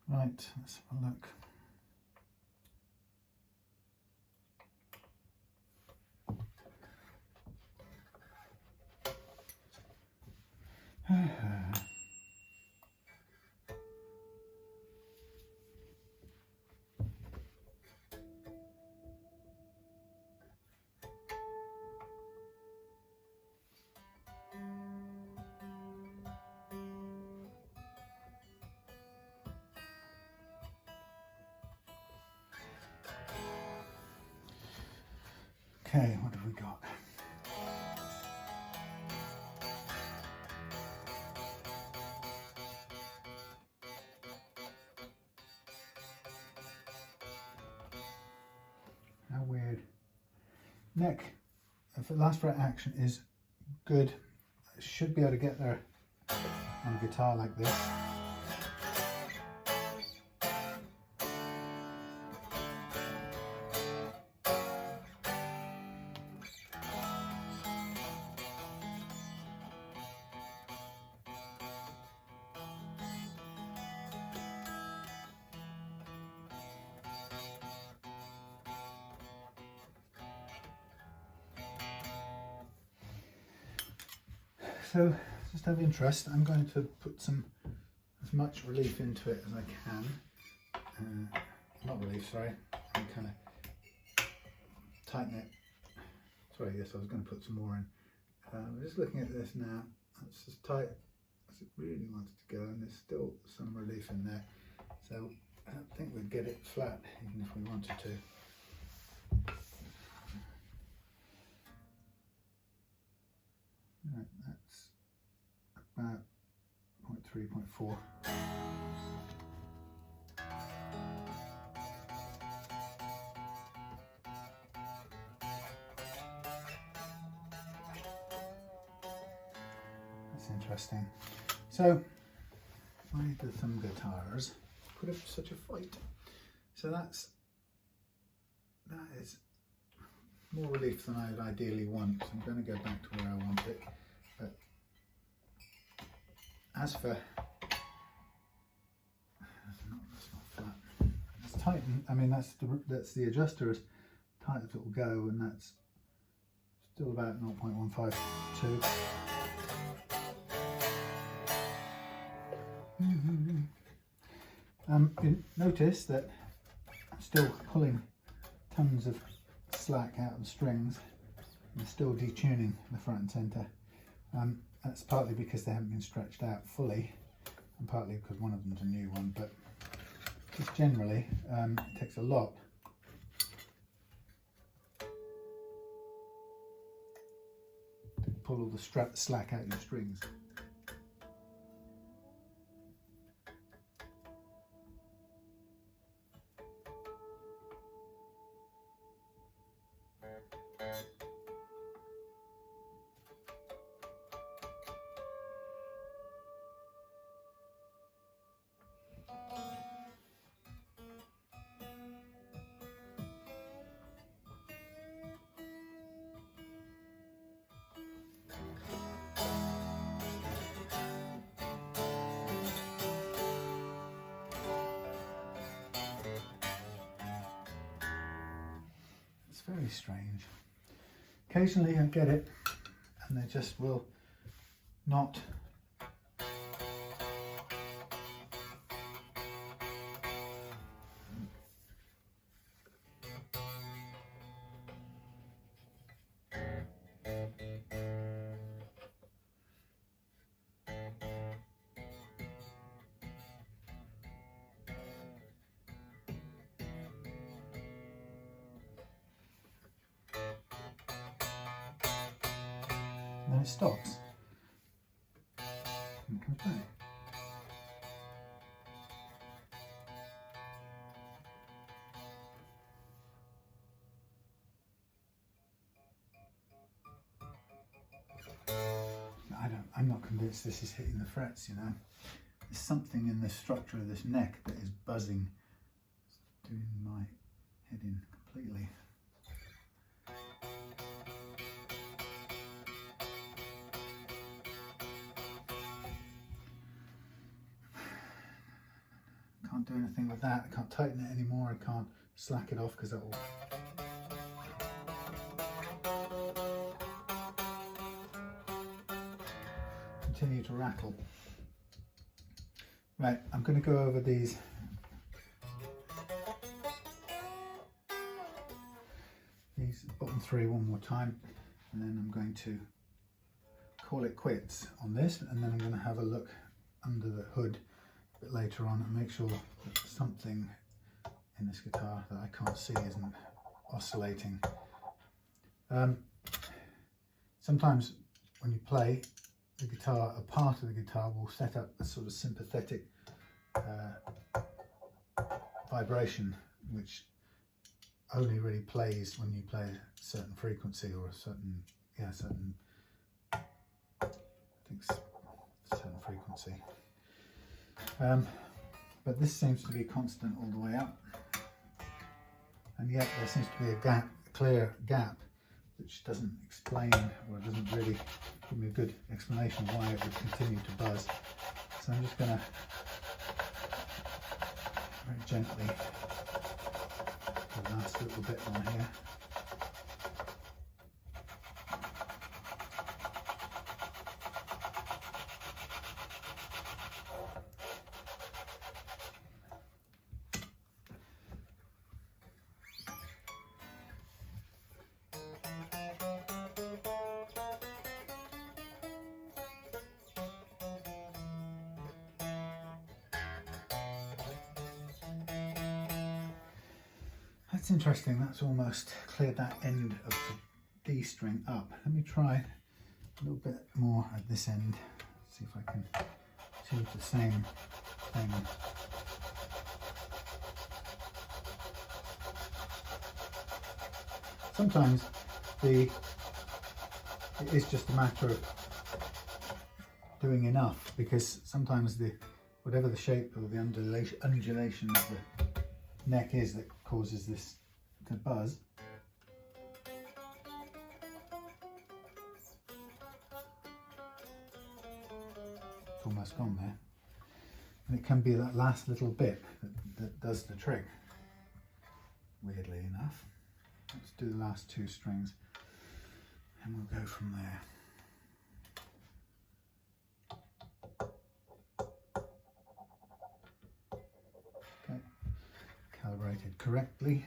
Right, let's have a look. Okay, what have we got? How weird. Neck, if the last fret action is good, I should be able to get there on a guitar like this. So just out of interest, I'm going to put as much relief into it as I can. Not relief, sorry. I'm kind of tighten it. Sorry, yes, I was going to put some more in. I'm just looking at this now. It's as tight as it really wants to go, and there's still some relief in there. So I don't think we'd get it flat, even if we wanted to. Right, that's about 0.3, 0.4. That's interesting. So, why do some guitars put up such a fight? So that is more relief than I would ideally want. So I'm going to go back to where I want it. But as for that's not flat. It's tightened. I mean, that's the adjuster as tight as it will go, and that's still about 0.152. You notice that I'm still pulling tons of slack out of the strings and still detuning the front and centre. That's partly because they haven't been stretched out fully, and partly because one of them's a new one, but just generally it takes a lot to pull all the slack out of your strings. Very strange. Occasionally I get it and they just will not and then it stops and it comes back. I'm not convinced this is hitting the frets, you know. There's something in the structure of this neck that is buzzing. It's doing my head in completely. Can't do anything with that. I can't tighten it anymore. I can't slack it off because that will continue to rattle. Right, I'm going to go over these bottom three one more time, and then I'm going to call it quits on this, and then I'm going to have a look under the hood a bit later on and make sure that something in this guitar that I can't see isn't oscillating. Sometimes when you play the guitar, a part of the guitar will set up a sort of sympathetic vibration, which only really plays when you play a certain frequency or a certain, certain frequency. But this seems to be constant all the way up, and yet there seems to be a clear gap, which doesn't explain, or doesn't really give me a good explanation of why it would continue to buzz. So I'm just going to very gently the last little bit on here. That's interesting. That's almost cleared that end of the D string up. Let me try a little bit more at this end. See if I can achieve the same thing. Sometimes it is just a matter of doing enough, because sometimes whatever the shape or the undulation of the neck is that causes this to buzz. It's almost gone there. And it can be that last little bit that does the trick, weirdly enough. Let's do the last two strings and we'll go from there. Okay, calibrated correctly.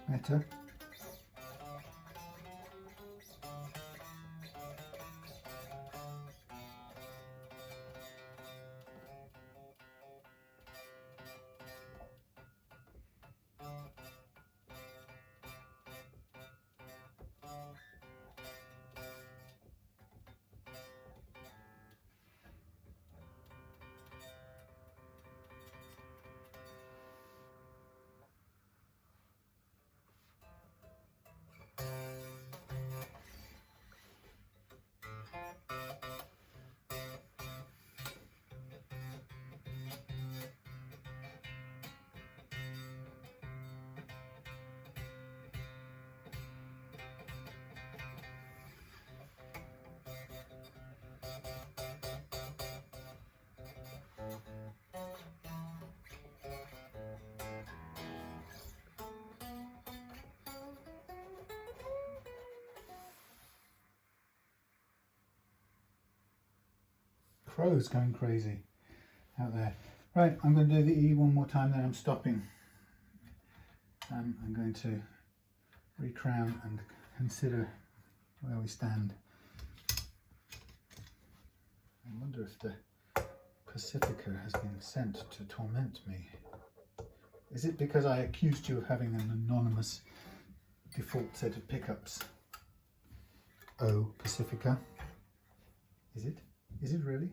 Better. Crow's going crazy out there. Right, I'm going to do the E one more time, then I'm stopping. I'm going to recrown and consider where we stand. I wonder if the Pacifica has been sent to torment me. Is it because I accused you of having an anonymous default set of pickups? Oh, Pacifica. Is it? Is it really?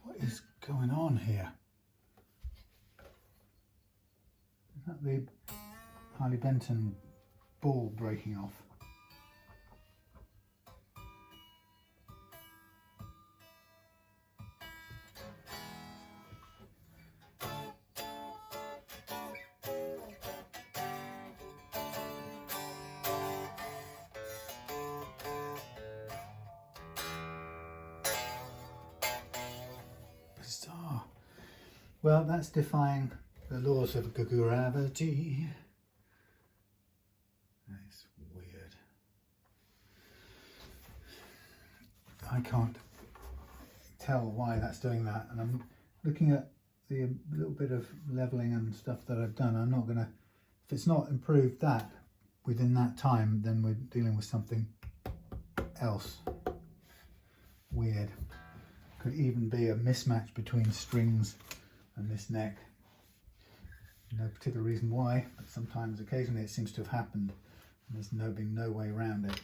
What is going on here? Is that the Harley Benton ball breaking off? Well, that's defying the laws of gravity. That's weird. I can't tell why that's doing that, and I'm looking at the little bit of leveling and stuff that I've done. I'm not gonna, if it's not improved that within that time, then we're dealing with something else weird. Could even be a mismatch between strings and this neck. No particular reason why, but sometimes, occasionally, it seems to have happened, and there's been no way around it.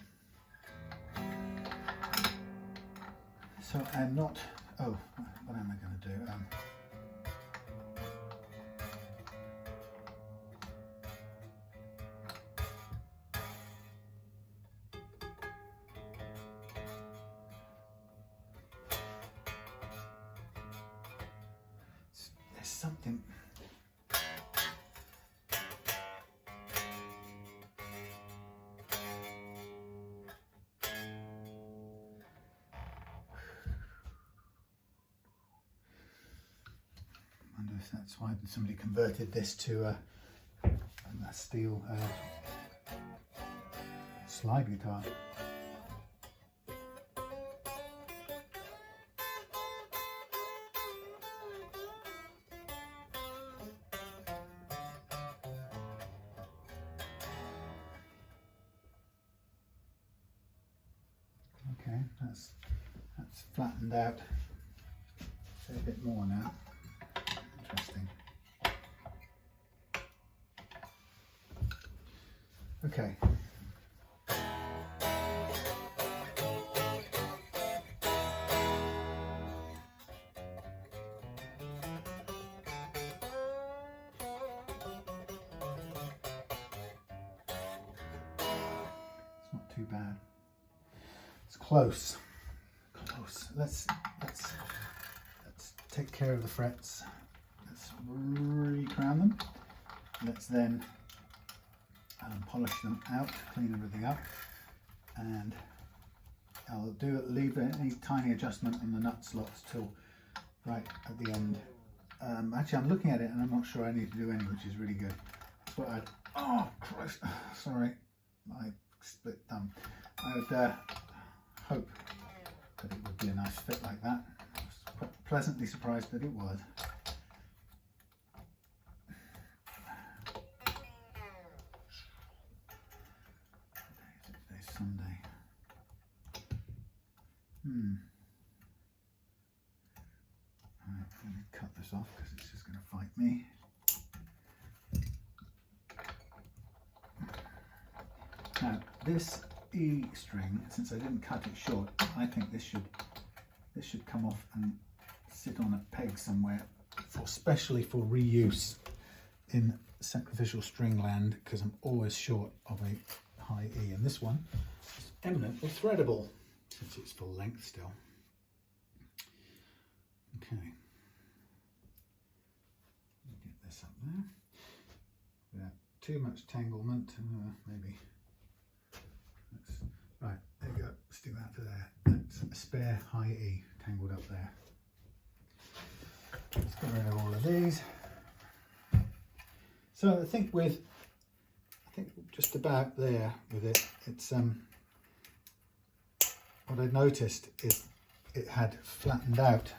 So I'm not. Oh, what am I going to do? There's something. I wonder if that's why somebody converted this to a steel slide guitar. Okay, that's flattened out. Say a bit more now. Interesting. Okay. It's not too bad. It's close. Close. Let's take care of the frets. Let's re-crown them. Let's then polish them out, clean everything up, and I'll leave any tiny adjustment on the nut slots till right at the end. Actually, I'm looking at it and I'm not sure I need to do any, which is really good. That's what I'd. Oh Christ! Sorry, my split thumb. I would hope that it would be a nice fit like that. I was pleasantly surprised that it was. Today's Sunday. Alright, let me cut this off because it's just going to fight me. Now, this E string, since I didn't cut it short, I think this should come off and sit on a peg somewhere, especially for reuse in sacrificial string land, because I'm always short of a high E, and this one is eminently threadable since it's full length still. Okay, get this up there without too much tanglement. Maybe. Right, there you go, stick that to there. That's a spare high E tangled up there. Let's get rid of all of these. So I think just about there with it, it's what I noticed is it had flattened out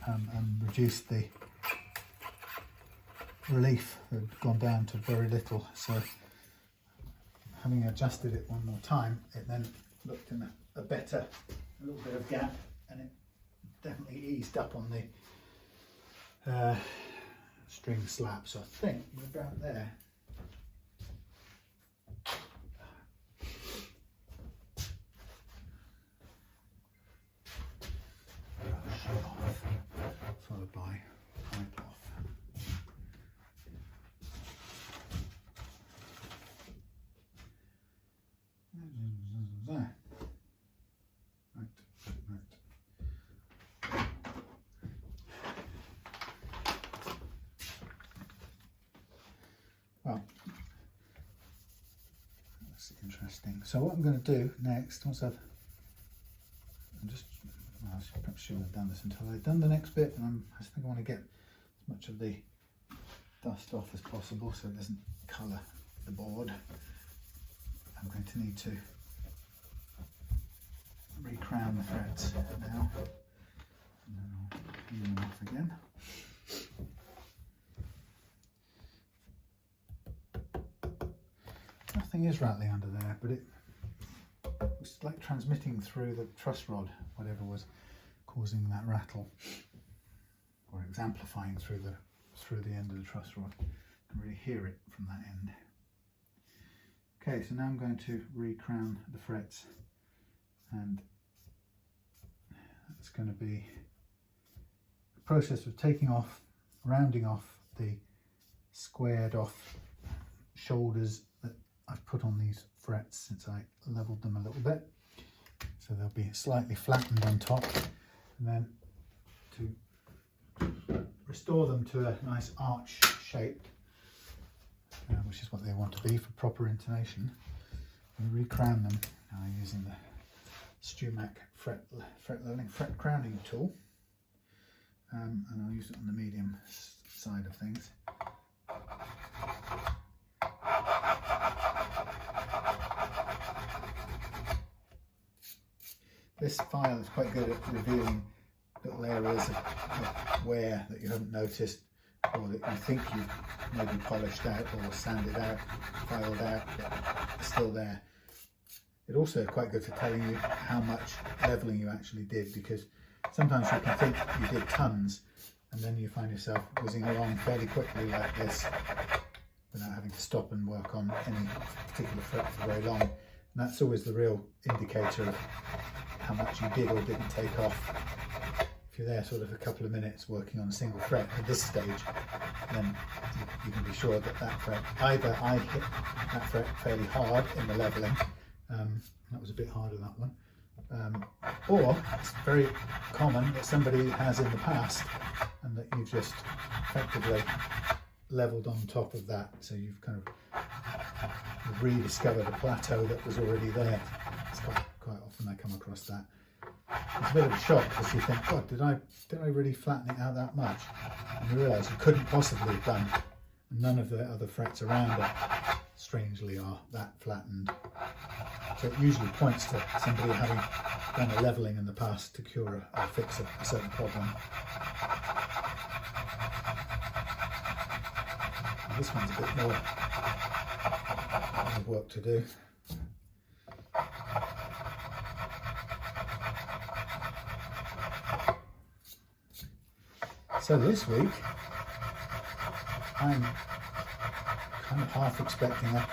and reduced the relief, had gone down to very little. So having adjusted it one more time, it then looked in a little bit of gap, and it definitely eased up on the string slap. So I think we're about there. Brush off, followed by wipe off. Well, that's interesting. So what I'm going to do next, I perhaps shouldn't have done this until I've done the next bit, and I think I want to get as as much of the dust off as possible so it doesn't colour the board. I'm going to need to re-crown the frets now, and then I'll clean them off again. Nothing is rattling under there, but it's like transmitting through the truss rod, whatever was causing that rattle, or it was amplifying through the end of the truss rod. You can really hear it from that end. Okay, so now I'm going to re-crown the frets, and it's going to be a process of taking off, rounding off the squared off shoulders that I've put on these frets since I leveled them a little bit, so they'll be slightly flattened on top, and then to restore them to a nice arch shape, which is what they want to be for proper intonation, and re-crown them using the Stumac fret crowning tool, and I'll use it on the medium side of things. This file is quite good at revealing little areas of wear that you haven't noticed, or that you think you've maybe polished out or sanded out, filed out, but it's still there. It's also quite good for telling you how much levelling you actually did, because sometimes you can think you did tons and then you find yourself whizzing along fairly quickly like this without having to stop and work on any particular fret for very long. And that's always the real indicator of how much you did or didn't take off. If you're there sort of a couple of minutes working on a single fret at this stage, then you can be sure that that fret, either I hit that fret fairly hard in the levelling, that was a bit harder, that one, or it's very common that somebody has in the past and that you've just effectively levelled on top of that, so you've kind of rediscovered a plateau that was already there. It's quite often I come across that. It's a bit of a shock because you think, God, did I really flatten it out that much? And you realise you couldn't possibly have done, and none of the other frets around it, strangely, are that flattened. So it usually points to somebody having done a levelling in the past to cure or fix a certain problem. And this one's a bit more work to do. So this week, I'm kind of half expecting a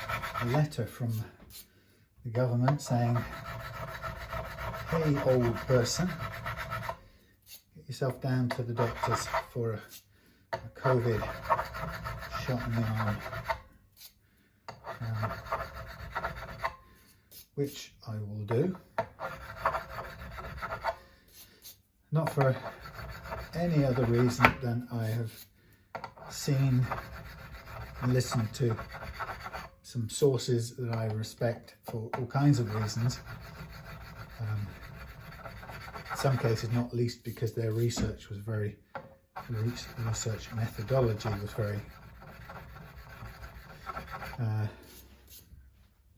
letter from the government saying, hey old person, get yourself down to the doctors for a COVID shot in the arm. Which I will do. Not for any other reason than I have seen and listened to some sources that I respect for all kinds of reasons. In some cases, not least because their research was very, research methodology was very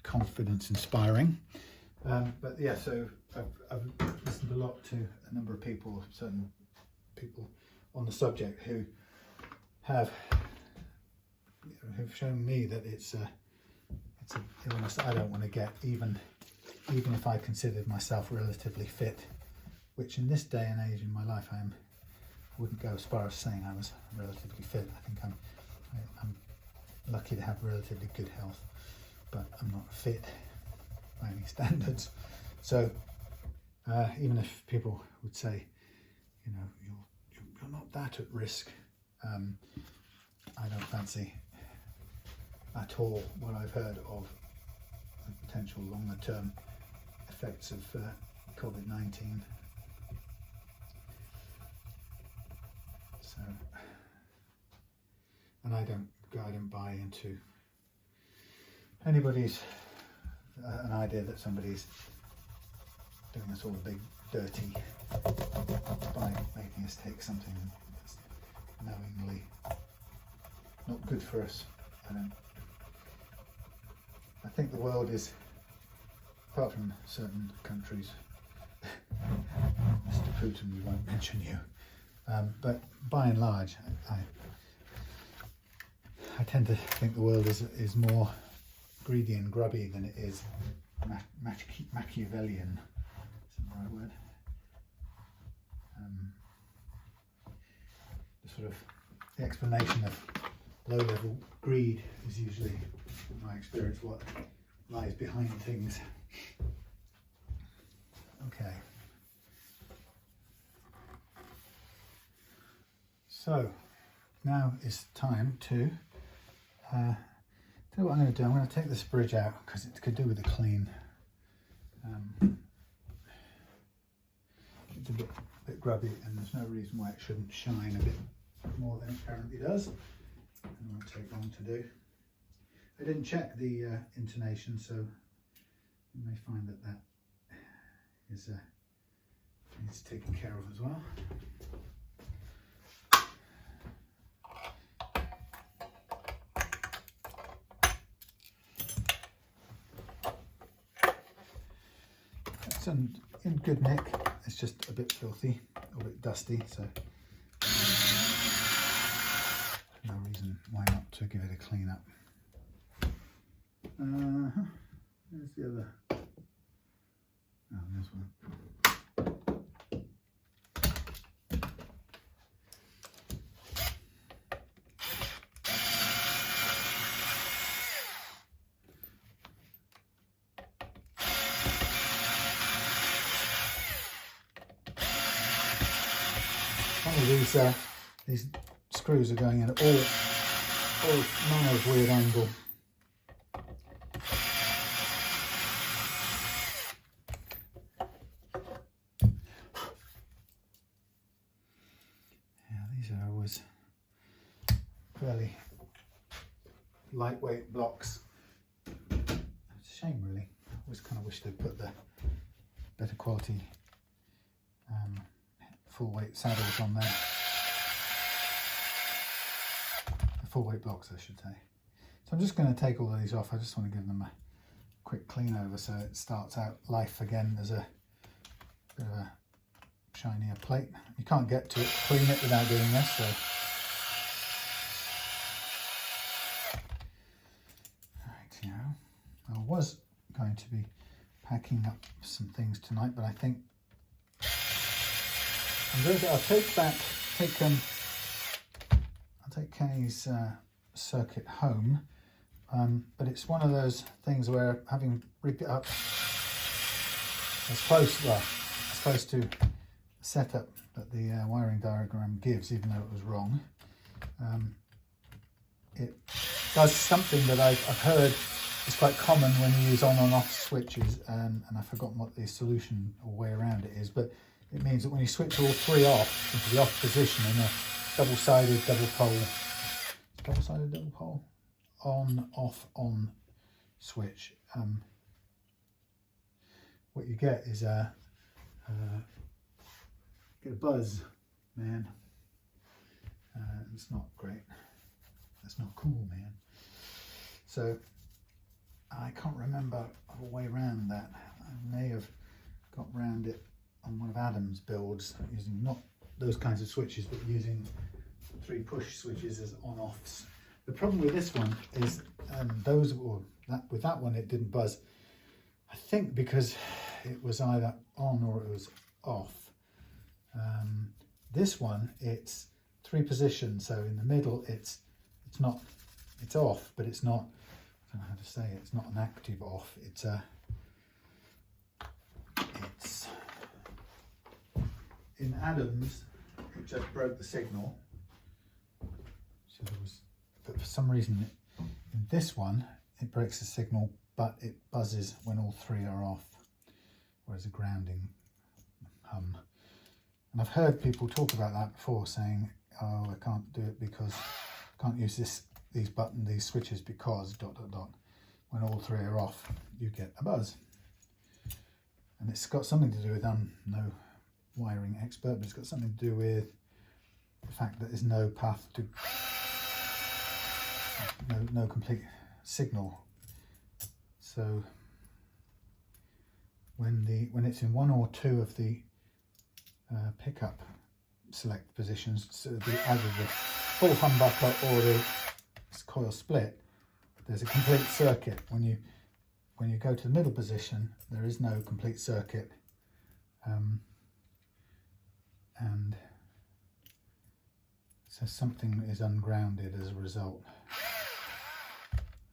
confidence inspiring. But yeah, so I've listened a lot to a number of people, certain people on the subject who have shown me that it's an illness I don't want to get, even if I considered myself relatively fit, which in this day and age in my life I wouldn't go as far as saying I was relatively fit. I think I'm lucky to have relatively good health, but I'm not fit by any standards. So even if people would say, you know, you're not that at risk, I don't fancy at all what I've heard of the potential longer term effects of COVID-19. So, and I don't buy into anybody's an idea that somebody's doing us all a big dirty by making us take something that's knowingly. Not good for us. I think the world is, apart from certain countries, Mr. Putin, we won't mention you, but by and large, I tend to think the world is more greedy and grubby than it is Machiavellian. Is that the right word? The explanation of low-level greed is usually, in my experience, what lies behind things. Okay. So now it's time to tell you what I'm going to do. I'm going to take this bridge out because it could do with a clean. It's a bit grubby, and there's no reason why it shouldn't shine a bit more than it currently does. And it won't take long to do. I didn't check the intonation, so you may find that is needs taken care of as well. It's in good nick. It's just a bit filthy, a bit dusty, so no reason why not to give it a clean up. There's the other. Oh, there's one. These screws are going in at all manner of weird angle. Yeah, these are always fairly lightweight blocks. It's a shame, really. I always kind of wish they'd put the better quality full weight saddles on there. Full weight blocks, I should say. So I'm just going to take all of these off. I just want to give them a quick clean over so it starts out life again as a bit of a shinier plate. You can't get to it, clean it without doing this. So right, yeah. I was going to be packing up some things tonight, but I think I'll take Kenny's circuit home, but it's one of those things where, having rigged it up as close to setup that the wiring diagram gives, even though it was wrong, it does something that I've heard is quite common when you use on and off switches, and I've forgotten what the solution or way around it is, but it means that when you switch all three off into the off position in a double-sided double pole on off on switch, what you get is a buzz, man. It's not great. That's not cool, man. So I can't remember a way around that. I may have got round it on one of Adam's builds using not those kinds of switches, but using 3 push switches as on-offs. The problem with this one is with that one it didn't buzz. I think because it was either on or it was off. This one, it's 3 positions, so in the middle it's off, but it's not, I don't know how to say it, it's not an active off, it's in Adam's, it just broke the signal. So but for some reason in this one, it breaks the signal, but it buzzes when all 3 are off, whereas a grounding hum. And I've heard people talk about that before, saying, oh, I can't do it because I can't use these switches because ... When all 3 are off, you get a buzz. And it's got something to do with, I'm no wiring expert, but it's got something to do with the fact that there's no path to, no complete signal. So when it's in one or two of the pickup select positions, so either the full humbucker or the coil split, there's a complete circuit. When you go to the middle position, there is no complete circuit, and so something is ungrounded as a result,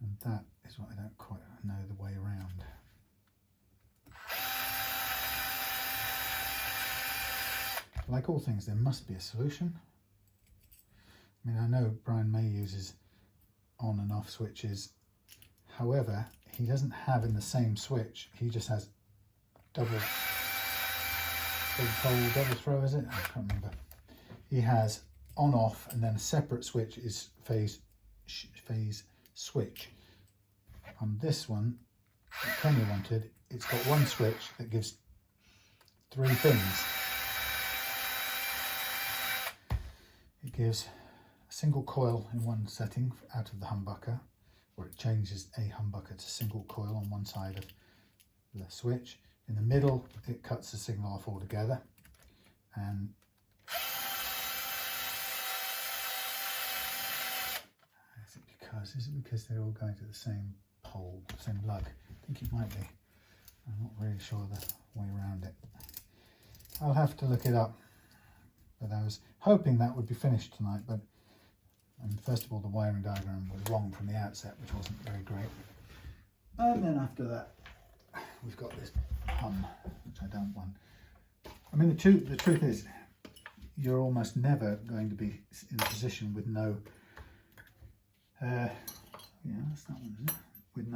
and that is what I don't quite know the way around. Like all things, there must be a solution. I mean, I know Brian May uses on and off switches. However, he doesn't have in the same switch, he just has double throw, is it? I can't remember. He has on off, and then a separate switch is phase switch. On this one that Kenny wanted, it's got one switch that gives three things. It gives a single coil in one setting out of the humbucker, where it changes a humbucker to single coil on one side of the switch. In the middle, it cuts the signal off altogether. And is it because they're all going to the same pole, same lug? I think it might be. I'm not really sure the way around it. I'll have to look it up. But I was hoping that would be finished tonight, but first of all, the wiring diagram was wrong from the outset, which wasn't very great. And then after that, we've got this hum, which I don't want. I mean, the truth is, you're almost never going to be in a position with no, yeah, that's that one, isn't it? With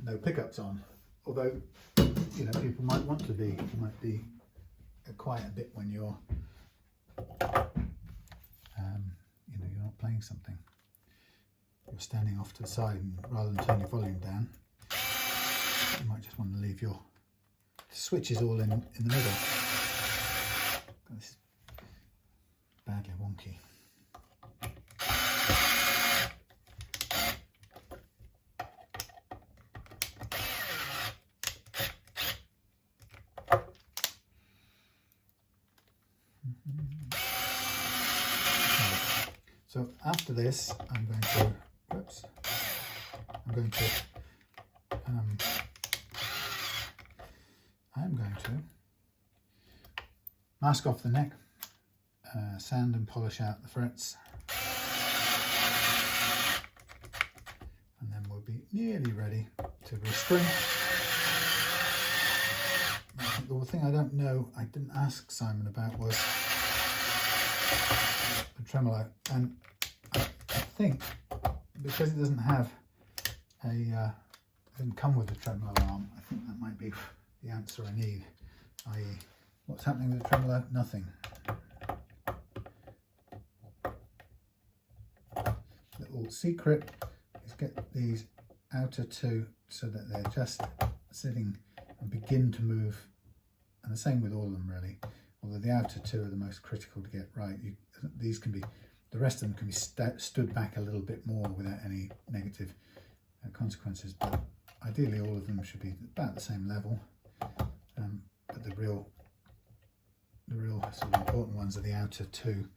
no pickups on. Although, you know, people might want to be. You might be quiet a bit when you're, you know, you're not playing something. You're standing off to the side, and rather than turn your volume down, you might just want to leave your switches all in the middle. This is badly wonky. So after this, I'm going to mask off the neck, sand and polish out the frets, and then we'll be nearly ready to restring. The thing I don't know, I didn't ask Simon about, was the tremolo, and I think because it doesn't have it didn't come with a tremolo arm, I think that might be the answer I need, i.e. what's happening with the tremolo? Nothing. Little secret is get these outer two so that they're just sitting and begin to move, and the same with all of them really, although the outer two are the most critical to get right. These can be, the rest of them can be stood back a little bit more without any negative consequences, but ideally all of them should be about the same level. But the real sort of important ones are the outer two.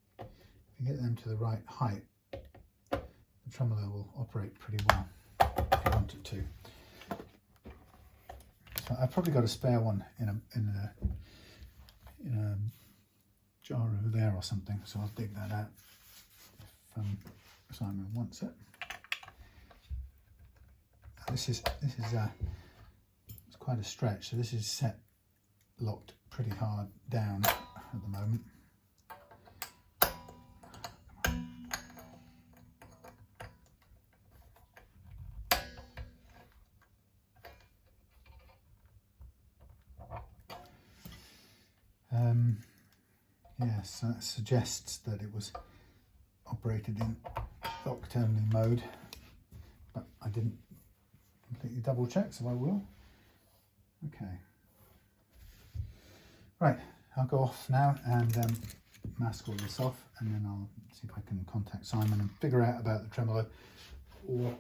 If you get them to the right height, the tremolo will operate pretty well if you want it to. So I've probably got a spare one in a jar over there or something, so I'll dig that out if Simon wants it. This is it's quite a stretch, so this is locked pretty hard down at the moment. Yes, so that suggests that it was operated in locked-only mode, but I didn't completely double check, so I will. Okay, Right, I'll go off now and mask all this off, and then I'll see if I can contact Simon and figure out about the tremolo, or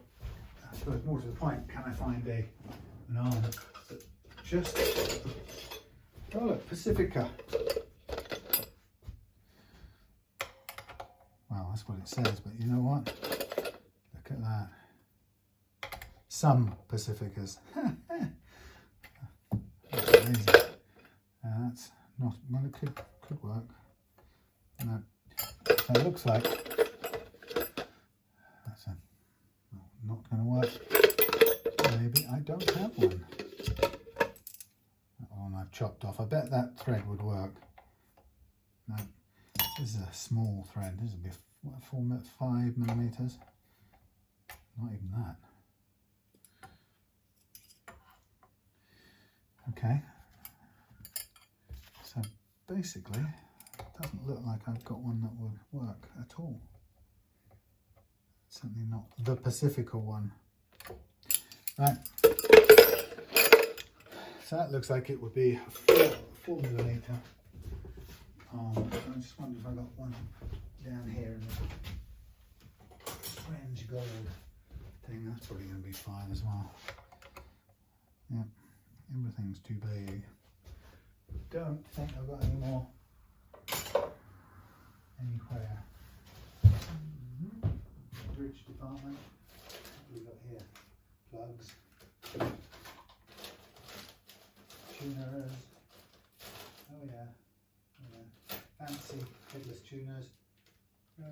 I suppose more to the point, can I find an arm that just, oh look, Pacifica. Well, that's what it says, but you know what? Look at that. Some Pacificas. That's amazing. That's not, well, it could work. No. So it looks like that's not going to work. Maybe I don't have one. That one I've chopped off. I bet that thread would work. No, this is a small thread. This would be what, 5 millimeters. Not even that. Okay. So basically, it doesn't look like I've got one that would work at all. Certainly not the Pacifica one. Right. So that looks like it would be a 4 millimeter. I just wonder if I got one down here in the fringe gold thing. That's probably going to be fine as well. Yeah, everything's too big. Don't think I've got any more anywhere. Bridge department. What have we got here? Plugs. Tuners. Oh yeah. Fancy headless tuners. No.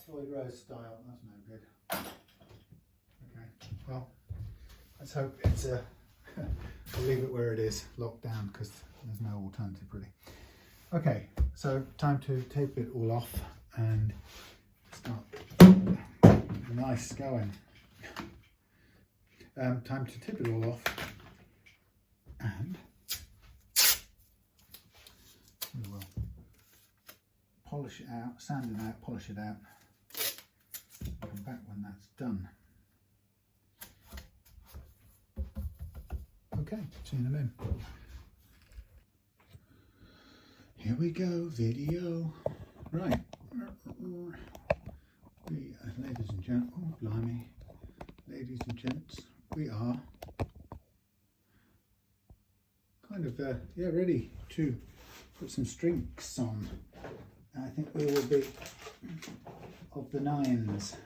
Floyd Rose style, that's no good. Okay, well, let's hope it's we'll leave it where it is, locked down, because there's no alternative really. Okay, so time to tape it all off and start nice going. Time to tip it all off, and we will polish it out, sand it out, polish it out. I'll come back when that's done. Okay, see you in a minute. Here we go, video. Right. Ladies and gents, oh blimey. Ladies and gents, we are kind of ready to put some strings on. I think we will be of the 9s.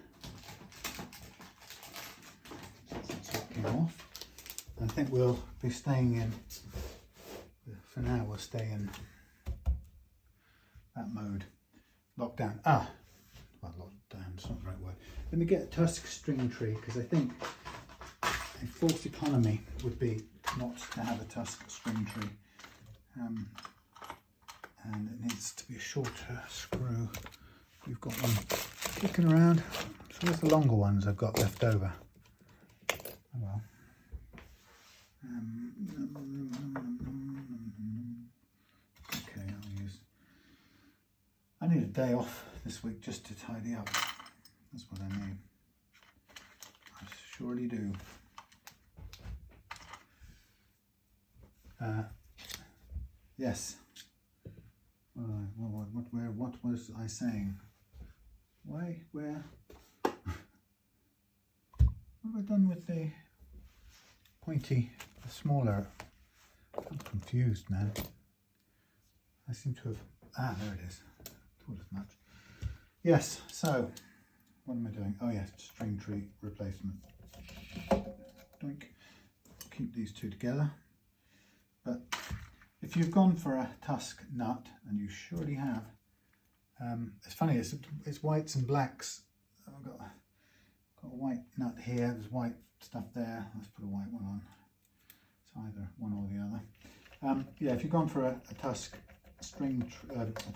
That's what came off. I think we'll be staying in, for now we'll stay in that mode. Lockdown. Well, lockdown, it's not the right word. Let me get a tusk string tree, because I think a false economy would be not to have a tusk string tree. And it needs to be a shorter screw. We've got one kicking around. So there's the longer ones I've got left over. Oh well. Okay, I need a day off this week just to tidy up. That's what I need. I surely do. Yes. What was I saying? Where? What have I done with the pointy, the smaller? I'm confused now. I seem to have, there it is. Thought as much. Yes, so, what am I doing? Oh yes, string tree replacement. Doink. Keep these two together. But if you've gone for a tusk nut, and you surely have, it's funny, it's whites and blacks. I've got a white nut here, there's white stuff there. Let's put a white one on. It's either one or the other. Yeah, if you've gone for a tusk a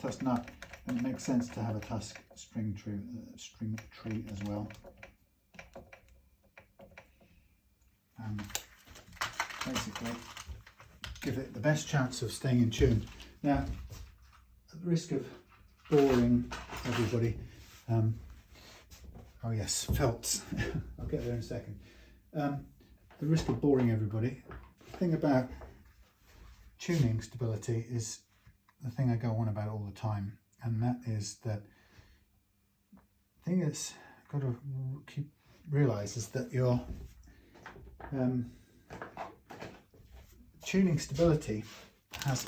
tusk nut, then it makes sense to have a tusk string tree as well. Basically, give it the best chance of staying in tune. Now, at the risk of boring everybody, oh yes, felts. I'll get there in a second. the risk of boring everybody, the thing about tuning stability is the thing I go on about all the time, and that is that the thing that's got to realise is that your tuning stability has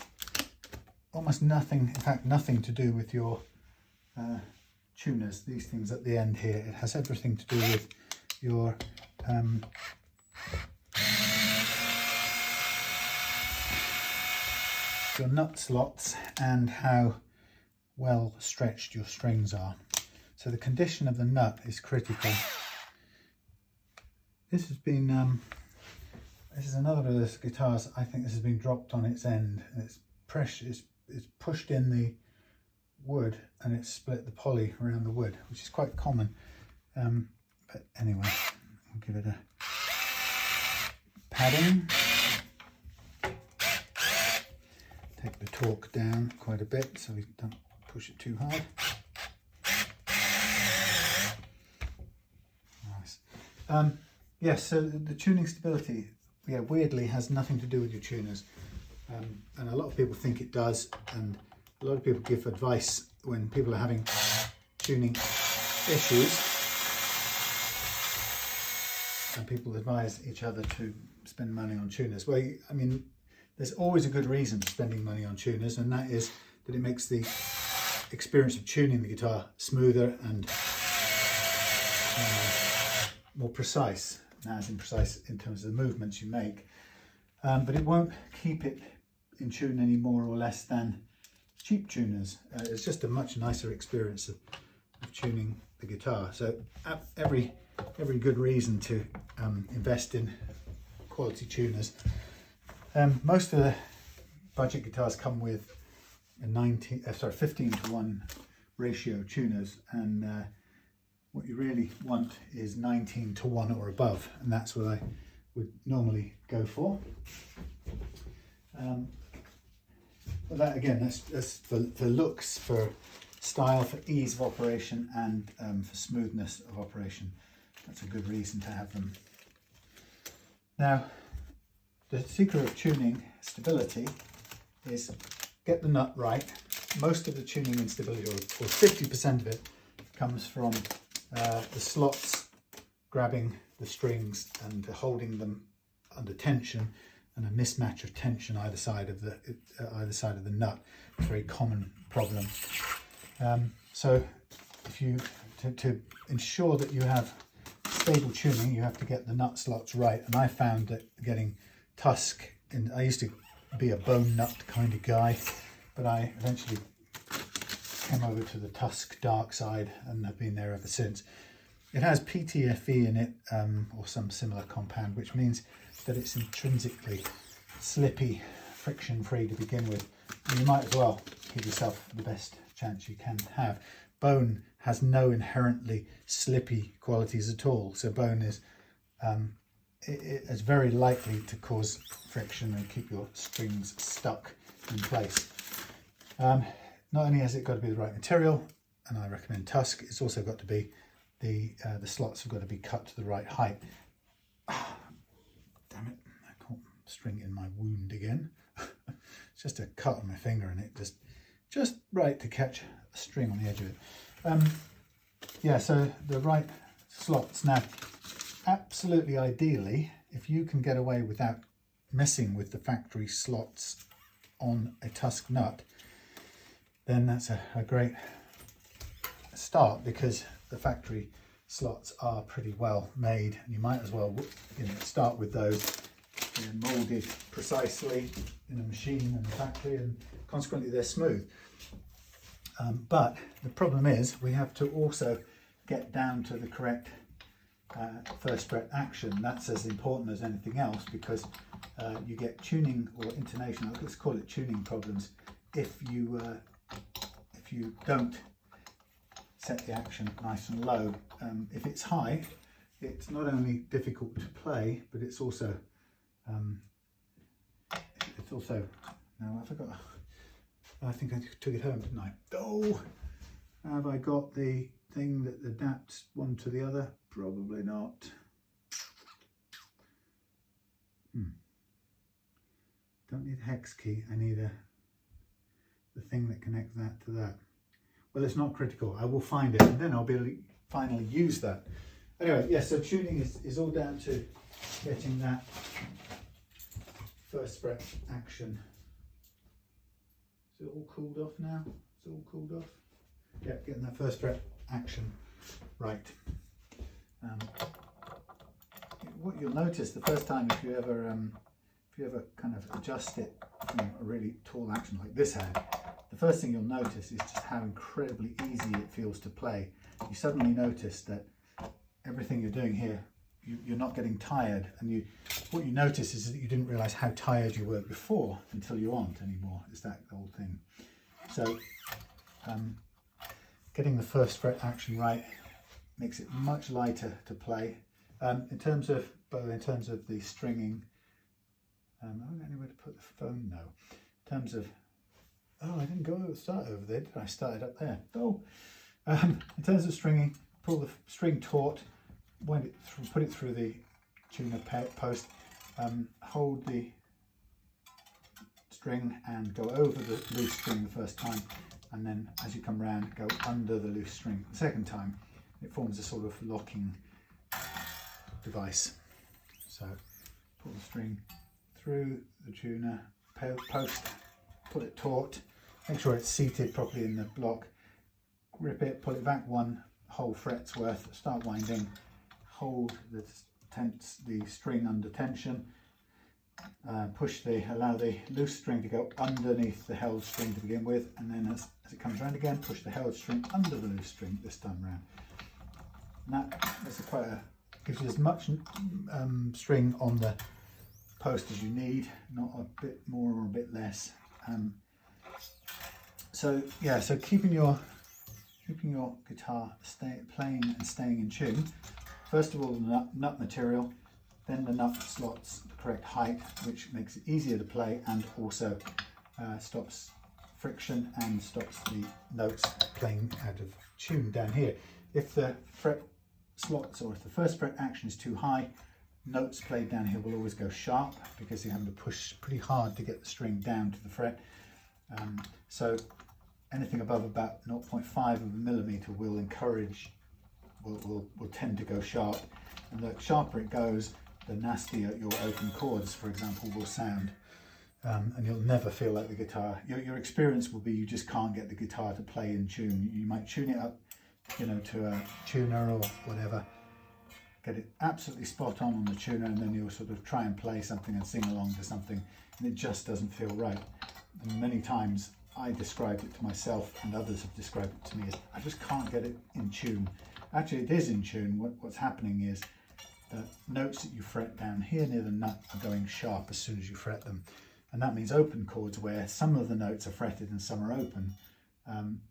almost nothing, in fact nothing to do with your tuners, these things at the end here. It has everything to do with your nut slots and how well stretched your strings are. So the condition of the nut is critical. This has been this is another of those guitars, I think this has been dropped on its end, and it's pressure, it's pushed in the wood and it's split the poly around the wood, which is quite common. But anyway, I'll give it a padding. Take the torque down quite a bit so we don't push it too hard. Nice. Yes, so the tuning stability, yeah, weirdly has nothing to do with your tuners. And a lot of people think it does, and a lot of people give advice when people are having tuning issues, and people advise each other to spend money on tuners. Well, I mean, there's always a good reason for spending money on tuners, and that is that it makes the experience of tuning the guitar smoother and more precise, as in precise in terms of the movements you make. But it won't keep it in tune any more or less than cheap tuners. It's just a much nicer experience of tuning the guitar. So every good reason to invest in quality tuners. Most of the budget guitars come with a 15 to 1 ratio tuners, and what you really want is 19 to 1 or above, and that's what I would normally go for. But that again, that's for looks, for style, for ease of operation, and for smoothness of operation. That's a good reason to have them. Now, the secret of tuning stability is get the nut right. Most of the tuning instability, or 50% of it, comes from the slots grabbing the strings and holding them under tension, and a mismatch of tension either side of the nut. It's a very common problem. So if you to ensure that you have stable tuning, you have to get the nut slots right. And I found that getting tusk, and I used to be a bone nut kind of guy, but I eventually came over to the tusk dark side and have been there ever since. It has PTFE in it, or some similar compound, which means that it's intrinsically slippy, friction free to begin with. And you might as well give yourself the best chance you can have. Bone has no inherently slippy qualities at all, so bone is it's very likely to cause friction and keep your strings stuck in place. Not only has it got to be the right material, and I recommend tusk, it's also got to be the slots have got to be cut to the right height. Damn it, I caught string in my wound again. It's just a cut on my finger, and it just right to catch a string on the edge of it. Yeah, so the right slots. Now, absolutely ideally, if you can get away without messing with the factory slots on a tusk nut, then that's a great start, because the factory slots are pretty well made, and you might as well start with those molded precisely in a machine in the factory, and consequently they're smooth. But the problem is we have to also get down to the correct first fret action. That's as important as anything else, because you get tuning or intonation, let's call it tuning problems, if you don't set the action nice and low. If it's high, it's not only difficult to play, but it's also now I forgot. I think I took it home, didn't I? Oh, have I got the thing that adapts one to the other? Probably not. Don't need a hex key, I need the thing that connects that to that. Well, it's not critical, I will find it and then I'll be able to finally use that. Anyway, yeah, so tuning is all down to getting that first fret action. Is it all cooled off now? It's all cooled off? Yeah, getting that first fret action right. What you'll notice the first time, if you ever kind of adjust it from a really tall action like this had, the first thing you'll notice is just how incredibly easy it feels to play. You suddenly notice that everything you're doing here, you're not getting tired, and what you notice is that you didn't realize how tired you were before until you aren't anymore. It's that old thing. So getting the first fret action right makes it much lighter to play. In terms of the stringing, I don't know anywhere to put the phone now. In terms of, oh, I didn't start over there, did I? Started up there. Oh, in terms of stringing, pull the string taut, wind it through, put it through the tuner post, hold the string and go over the loose string the first time, and then as you come round, go under the loose string the second time. It forms a sort of locking device. So pull the string through the tuner post, pull it taut, make sure it's seated properly in the block, grip it, pull it back one whole fret's worth, start winding, hold the string under tension, allow the loose string to go underneath the held string to begin with, and then as it comes around again, push the held string under the loose string this time round. And that's gives you as much string on the post as you need, not a bit more or a bit less. So yeah, so keeping your guitar playing and staying in tune. First of all, the nut material, then the nut slots the correct height, which makes it easier to play and also stops friction and stops the notes playing out of tune down here. If the fret slots or if the first fret action is too high, notes played down here will always go sharp because you're having to push pretty hard to get the string down to the fret. So anything above about 0.5 of a millimeter will tend to go sharp, and the sharper it goes, the nastier your open chords, for example, will sound. And you'll never feel like the guitar. Your experience will be you just can't get the guitar to play in tune. You might tune it up, to a tuner or whatever, get it absolutely spot on the tuner, and then you'll sort of try and play something and sing along to something, and it just doesn't feel right. And many times I described it to myself, and others have described it to me, as I just can't get it in tune. Actually, it is in tune. What's happening is the notes that you fret down here near the nut are going sharp as soon as you fret them. And that means open chords, where some of the notes are fretted and some are open,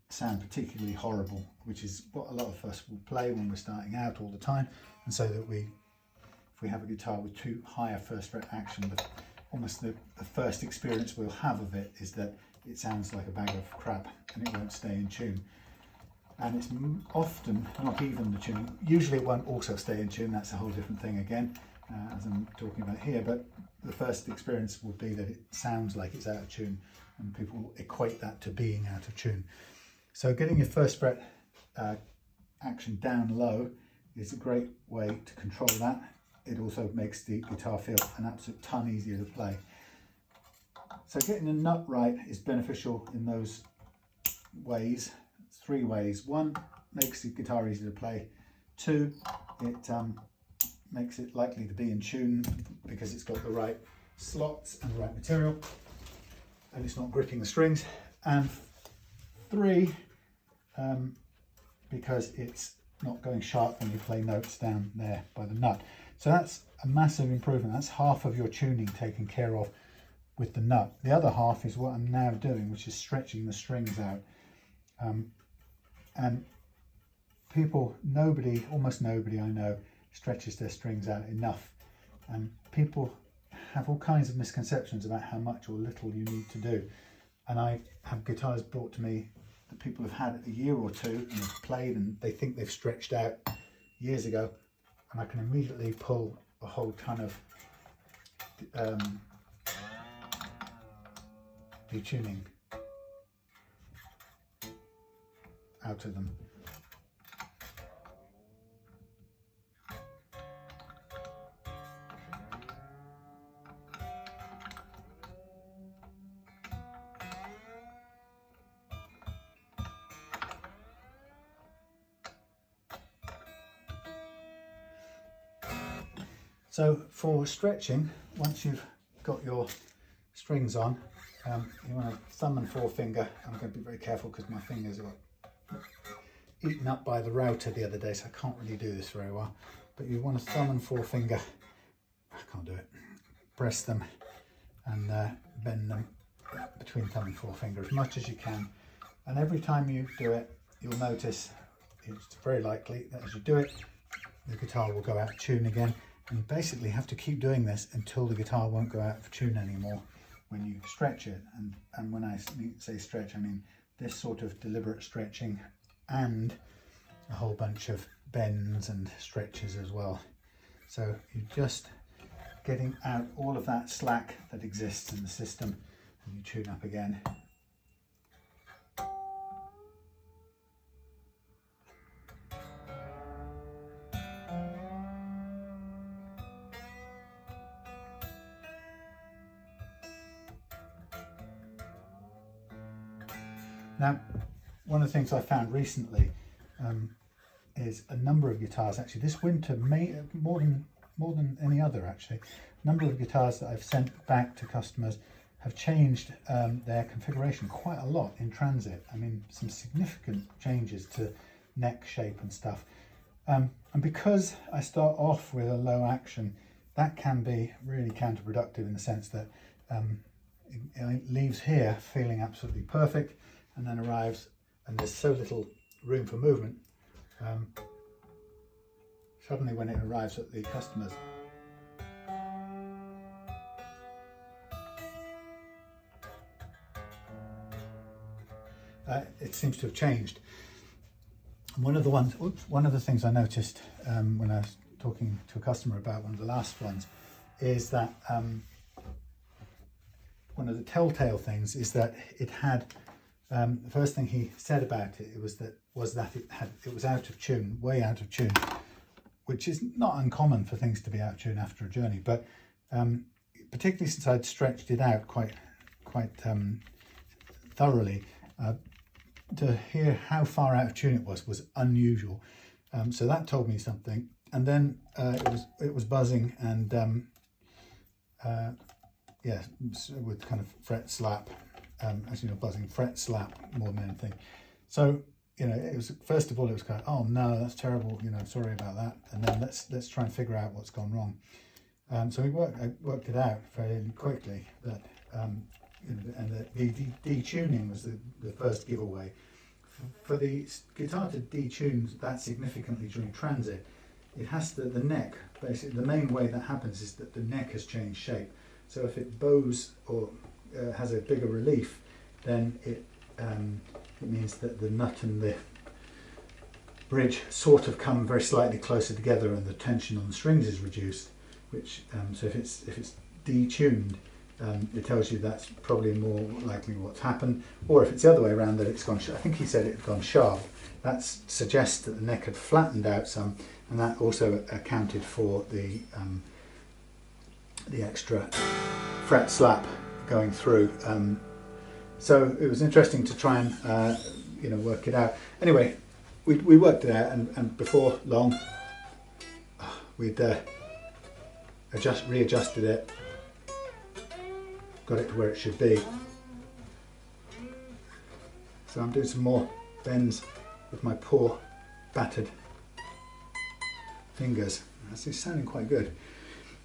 sound particularly horrible, which is what a lot of us will play when we're starting out all the time. And so that if we have a guitar with too high a first fret action, almost the first experience we'll have of it is that it sounds like a bag of crap and it won't stay in tune. And it's often not even the tuning. Usually it won't also stay in tune. That's a whole different thing again, as I'm talking about here. But the first experience will be that it sounds like it's out of tune, and people will equate that to being out of tune. So getting your first fret action down low is a great way to control that. It also makes the guitar feel an absolute ton easier to play. So getting the nut right is beneficial in those ways. 3 ways. 1, makes the guitar easy to play. 2, it makes it likely to be in tune because it's got the right slots and the right material, and it's not gripping the strings. And 3, because it's not going sharp when you play notes down there by the nut. So that's a massive improvement. That's half of your tuning taken care of with the nut. The other half is what I'm now doing, which is stretching the strings out. And almost nobody I know stretches their strings out enough. And people have all kinds of misconceptions about how much or little you need to do. And I have guitars brought to me that people have had a year or 2 and have played, and they think they've stretched out years ago. And I can immediately pull a whole ton of detuning out of them. So for stretching, once you've got your strings on, you want to thumb and forefinger. I'm going to be very careful because my fingers got eaten up by the router the other day, so I can't really do this very well. But you want to thumb and forefinger, I can't do it, press them and bend them between thumb and forefinger as much as you can. And every time you do it, you'll notice it's very likely that as you do it, the guitar will go out of tune again. And you basically have to keep doing this until the guitar won't go out of tune anymore when you stretch it. And when I say stretch, I mean this sort of deliberate stretching and a whole bunch of bends and stretches as well. So you're just getting out all of that slack that exists in the system, and you tune up again. Now, one of the things I found recently is a number of guitars, actually this winter, more than any other actually, a number of guitars that I've sent back to customers have changed their configuration quite a lot in transit. I mean, some significant changes to neck shape and stuff. And because I start off with a low action, that can be really counterproductive in the sense that it leaves here feeling absolutely perfect, and then arrives, and there's so little room for movement. Suddenly when it arrives at the customers, it seems to have changed. One of the things I noticed when I was talking to a customer about one of the last ones is that one of the telltale things is that it had, the first thing he said about it was that it was out of tune, way out of tune, which is not uncommon for things to be out of tune after a journey. But particularly since I'd stretched it out quite thoroughly, to hear how far out of tune it was unusual. So that told me something. And then it was buzzing and yeah, with kind of fret slap. As you know, buzzing, fret slap more than anything. So, you know, it was, first of all, it was kind of, oh no, that's terrible, you know, sorry about that. And then let's try and figure out what's gone wrong. So I worked it out fairly quickly, that, you know, and the detuning was the first giveaway. For the guitar to detune that significantly during transit, it has to, the neck, basically, the main way that happens is that the neck has changed shape. So if it bows or has a bigger relief, then it means that the nut and the bridge sort of come very slightly closer together, and the tension on the strings is reduced. Which so if it's detuned, it tells you that's probably more likely what's happened. Or if it's the other way around, that it's gone. I think he said it had gone sharp. That suggests that the neck had flattened out some, and that also accounted for the extra fret slap going through. So it was interesting to try and you know, work it out. Anyway, we worked it out, and before long we'd readjusted it, got it to where it should be. So I'm doing some more bends with my poor battered fingers. That's sounding quite good.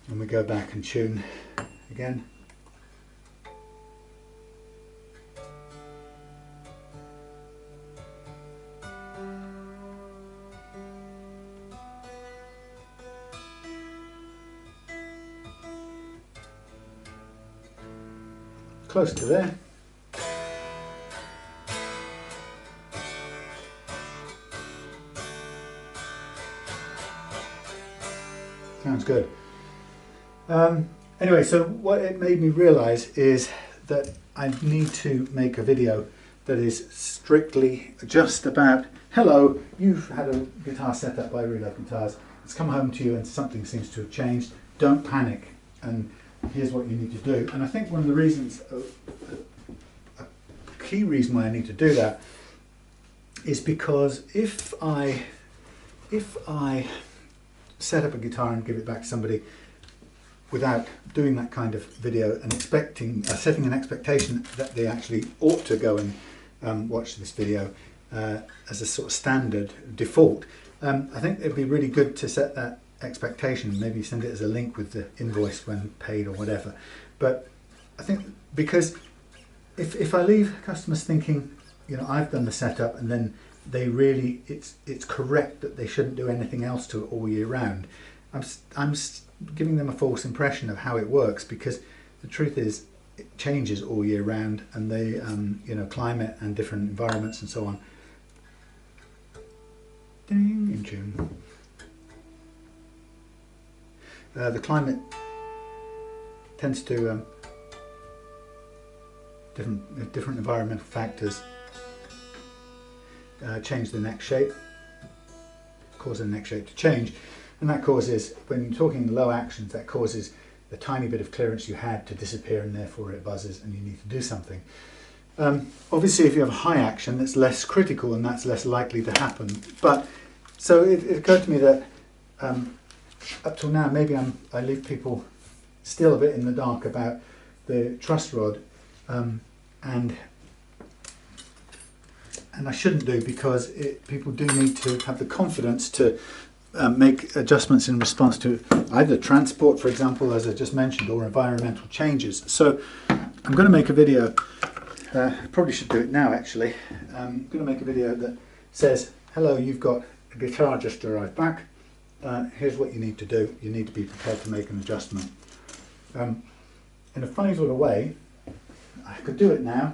And we go back and tune again. Close to there. Sounds good. Anyway, so what it made me realise is that I need to make a video that is strictly just about, hello, you've had a guitar set up by Real Love Guitars, it's come home to you and something seems to have changed, don't panic, and here's what you need to do. And I think one of the reasons, a key reason why I need to do that is because if I set up a guitar and give it back to somebody without doing that kind of video and setting an expectation that they actually ought to go and watch this video as a sort of standard default, I think it'd be really good to set that expectation, maybe send it as a link with the invoice when paid or whatever. But I think, because if I leave customers thinking, you know, I've done the setup and then they really, it's correct that they shouldn't do anything else to it all year round, I'm giving them a false impression of how it works, because the truth is it changes all year round, and they you know, climate and different environments and so on. Ding, in tune. The climate tends to different environmental factors change the neck shape, cause the neck shape to change, and that causes, when you're talking low actions, that causes the tiny bit of clearance you had to disappear, and therefore it buzzes and you need to do something. Obviously if you have a high action, that's less critical and that's less likely to happen. But so it occurred to me that up till now, maybe I leave people still a bit in the dark about the truss rod, and I shouldn't do, because people do need to have the confidence to make adjustments in response to either transport, for example, as I just mentioned, or environmental changes. So I'm going to make a video, probably should do it now actually. I'm going to make a video that says, hello, you've got a guitar just arrived back. Here's what you need to do. You need to be prepared to make an adjustment. In a funny sort of way, I could do it now.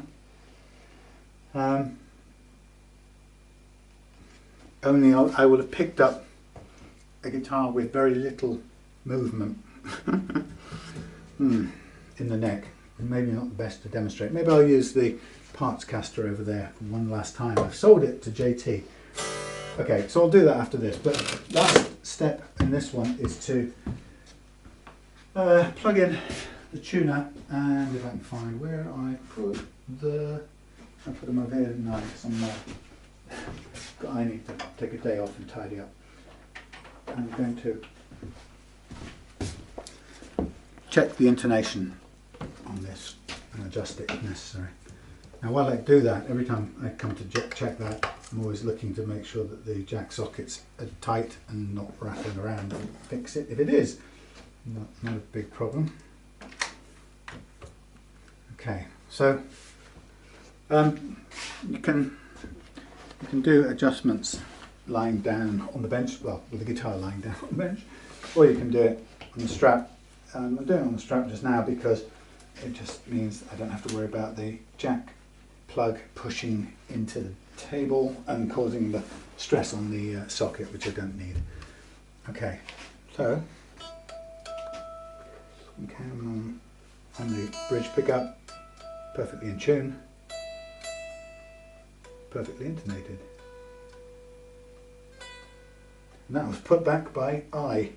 Only I would have picked up a guitar with very little movement in the neck. And maybe not the best to demonstrate. Maybe I'll use the parts caster over there for one last time. I've sold it to JT. Okay, so I'll do that after this. But last step in this one is to plug in the tuner, and if I can find where I put them over here, didn't I? Somewhere. I need to take a day off and tidy up. I'm going to check the intonation on this and adjust it if necessary. Now while I do that, every time I come to check that, I'm always looking to make sure that the jack sockets are tight and not rattling around, and fix it if it is. Not a big problem. Okay, so you can do adjustments lying down on the bench, well, with the guitar lying down on the bench, or you can do it on the strap. I'm doing it on the strap just now because it just means I don't have to worry about the jack plug pushing into the table and causing the stress on the socket, which I don't need. Okay, so on the bridge pickup, perfectly in tune, perfectly intonated. And that was put back by I.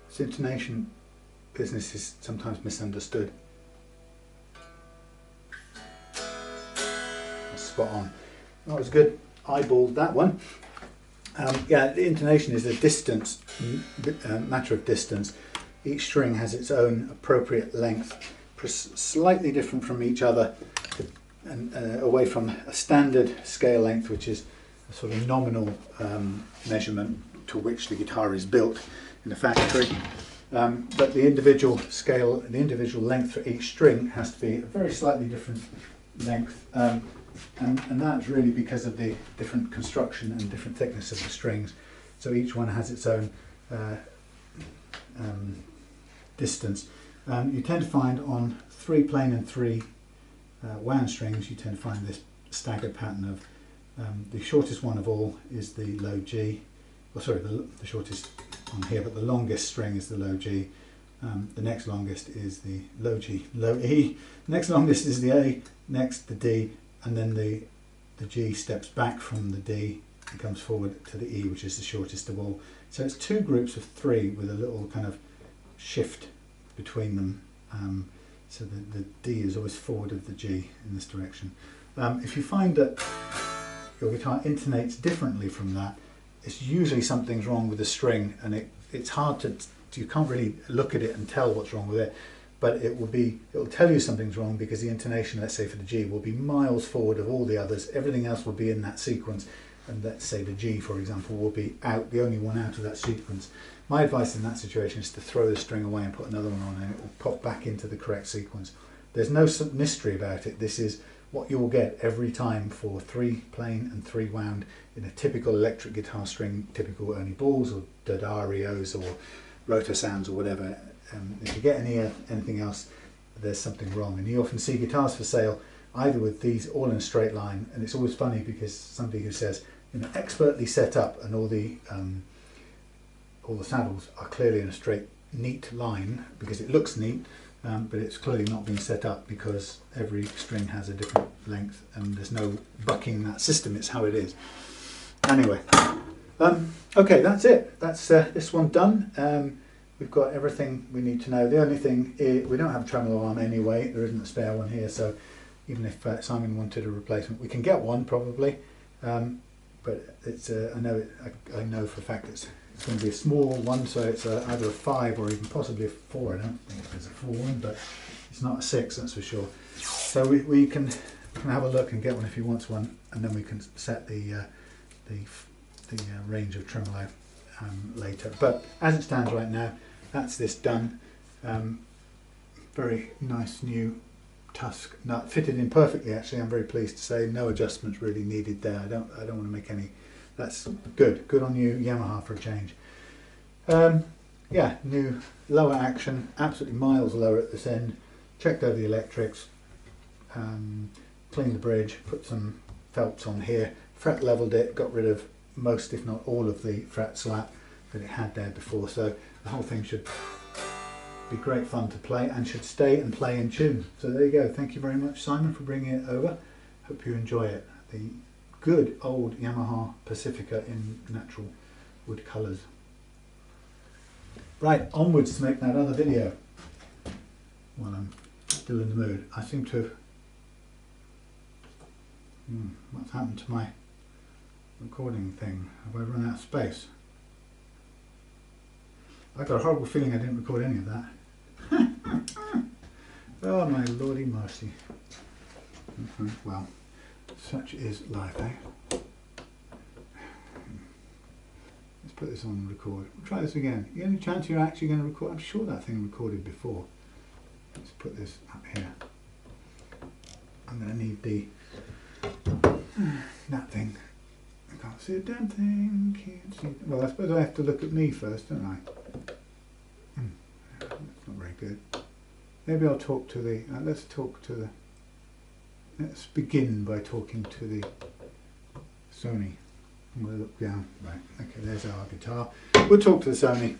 This intonation business is sometimes misunderstood. That's spot on. That was good. Eyeballed that one. Yeah, the intonation is a distance, matter of distance. Each string has its own appropriate length, slightly different from each other, and away from a standard scale length, which is a sort of nominal measurement to which the guitar is built in a factory. but the individual scale, the individual length for each string has to be a very slightly different length, and that's really because of the different construction and different thickness of the strings. So each one has its own distance. You tend to find on 3 plain and 3 wound strings, you tend to find this staggered pattern of the shortest one of all is the low G, or sorry, the shortest on here, but the longest string is the low G. The next longest is the low G, low E. Next longest is the A, next the D, and then the G steps back from the D and comes forward to the E, which is the shortest of all. So it's 2 groups of 3 with a little kind of shift between them. So the D is always forward of the G in this direction. If you find that your guitar intonates differently from that, it's usually something's wrong with the string, and it's hard to, you can't really look at it and tell what's wrong with it, but it'll tell you something's wrong because the intonation, let's say for the G, will be miles forward of all the others. Everything else will be in that sequence, and let's say the G, for example, will be out, the only one out of that sequence. My advice in that situation is to throw the string away and put another one on, and it will pop back into the correct sequence. There's no mystery about it. This is what you will get every time for 3 plain and 3 wound in a typical electric guitar string, typical Ernie Balls or Dodarios or rotor sounds or whatever. If you get anything else, there's something wrong. And you often see guitars for sale either with these all in a straight line, and it's always funny because somebody who says, you know, expertly set up, and all the saddles are clearly in a straight, neat line because it looks neat, but it's clearly not been set up because every string has a different length and there's no bucking that system. It's how it is. Anyway, okay, that's it. That's this one done. We've got everything we need to know. The only thing is we don't have a tremolo arm anyway. There isn't a spare one here, so even if Simon wanted a replacement, we can get one probably. But it's I know for a fact it's going to be a small one, so it's either a 5 or even possibly a 4. I don't think there's a 4 one, but it's not a 6, that's for sure. So we can have a look and get one if he wants one, and then we can set the range of tremolo later. But as it stands right now, that's this done. Very nice new tusk nut, fitted in perfectly. Actually, I'm very pleased to say no adjustments really needed there. I don't want to make any. That's good on you, Yamaha, for a change. Yeah, new lower action, absolutely miles lower at this end. Checked over the electrics, cleaned the bridge, put some felts on here, fret leveled it, got rid of most if not all of the fret slap that it had there before, so the whole thing should be great fun to play and should stay and play in tune. So there you go. Thank you very much, Simon, for bringing it over. Hope you enjoy it. The good old Yamaha Pacifica in natural wood colours. Right, onwards to make that other video while I'm still in the mood. I seem to have... what's happened to my recording thing? Have I run out of space? I've got a horrible feeling I didn't record any of that. Oh my lordy mercy. Well, such is life, eh? Let's put this on record. We'll try this again. You any chance you're actually going to record? I'm sure that thing recorded before. Let's put this up here. I'm going to need that thing. I can't see a damn thing. Can't see. Well, I suppose I have to look at me first, don't I? That's not very good. Maybe I'll talk to the. Let's begin by talking to the Sony. I'm going to look down. Right. Okay. There's our guitar. We'll talk to the Sony.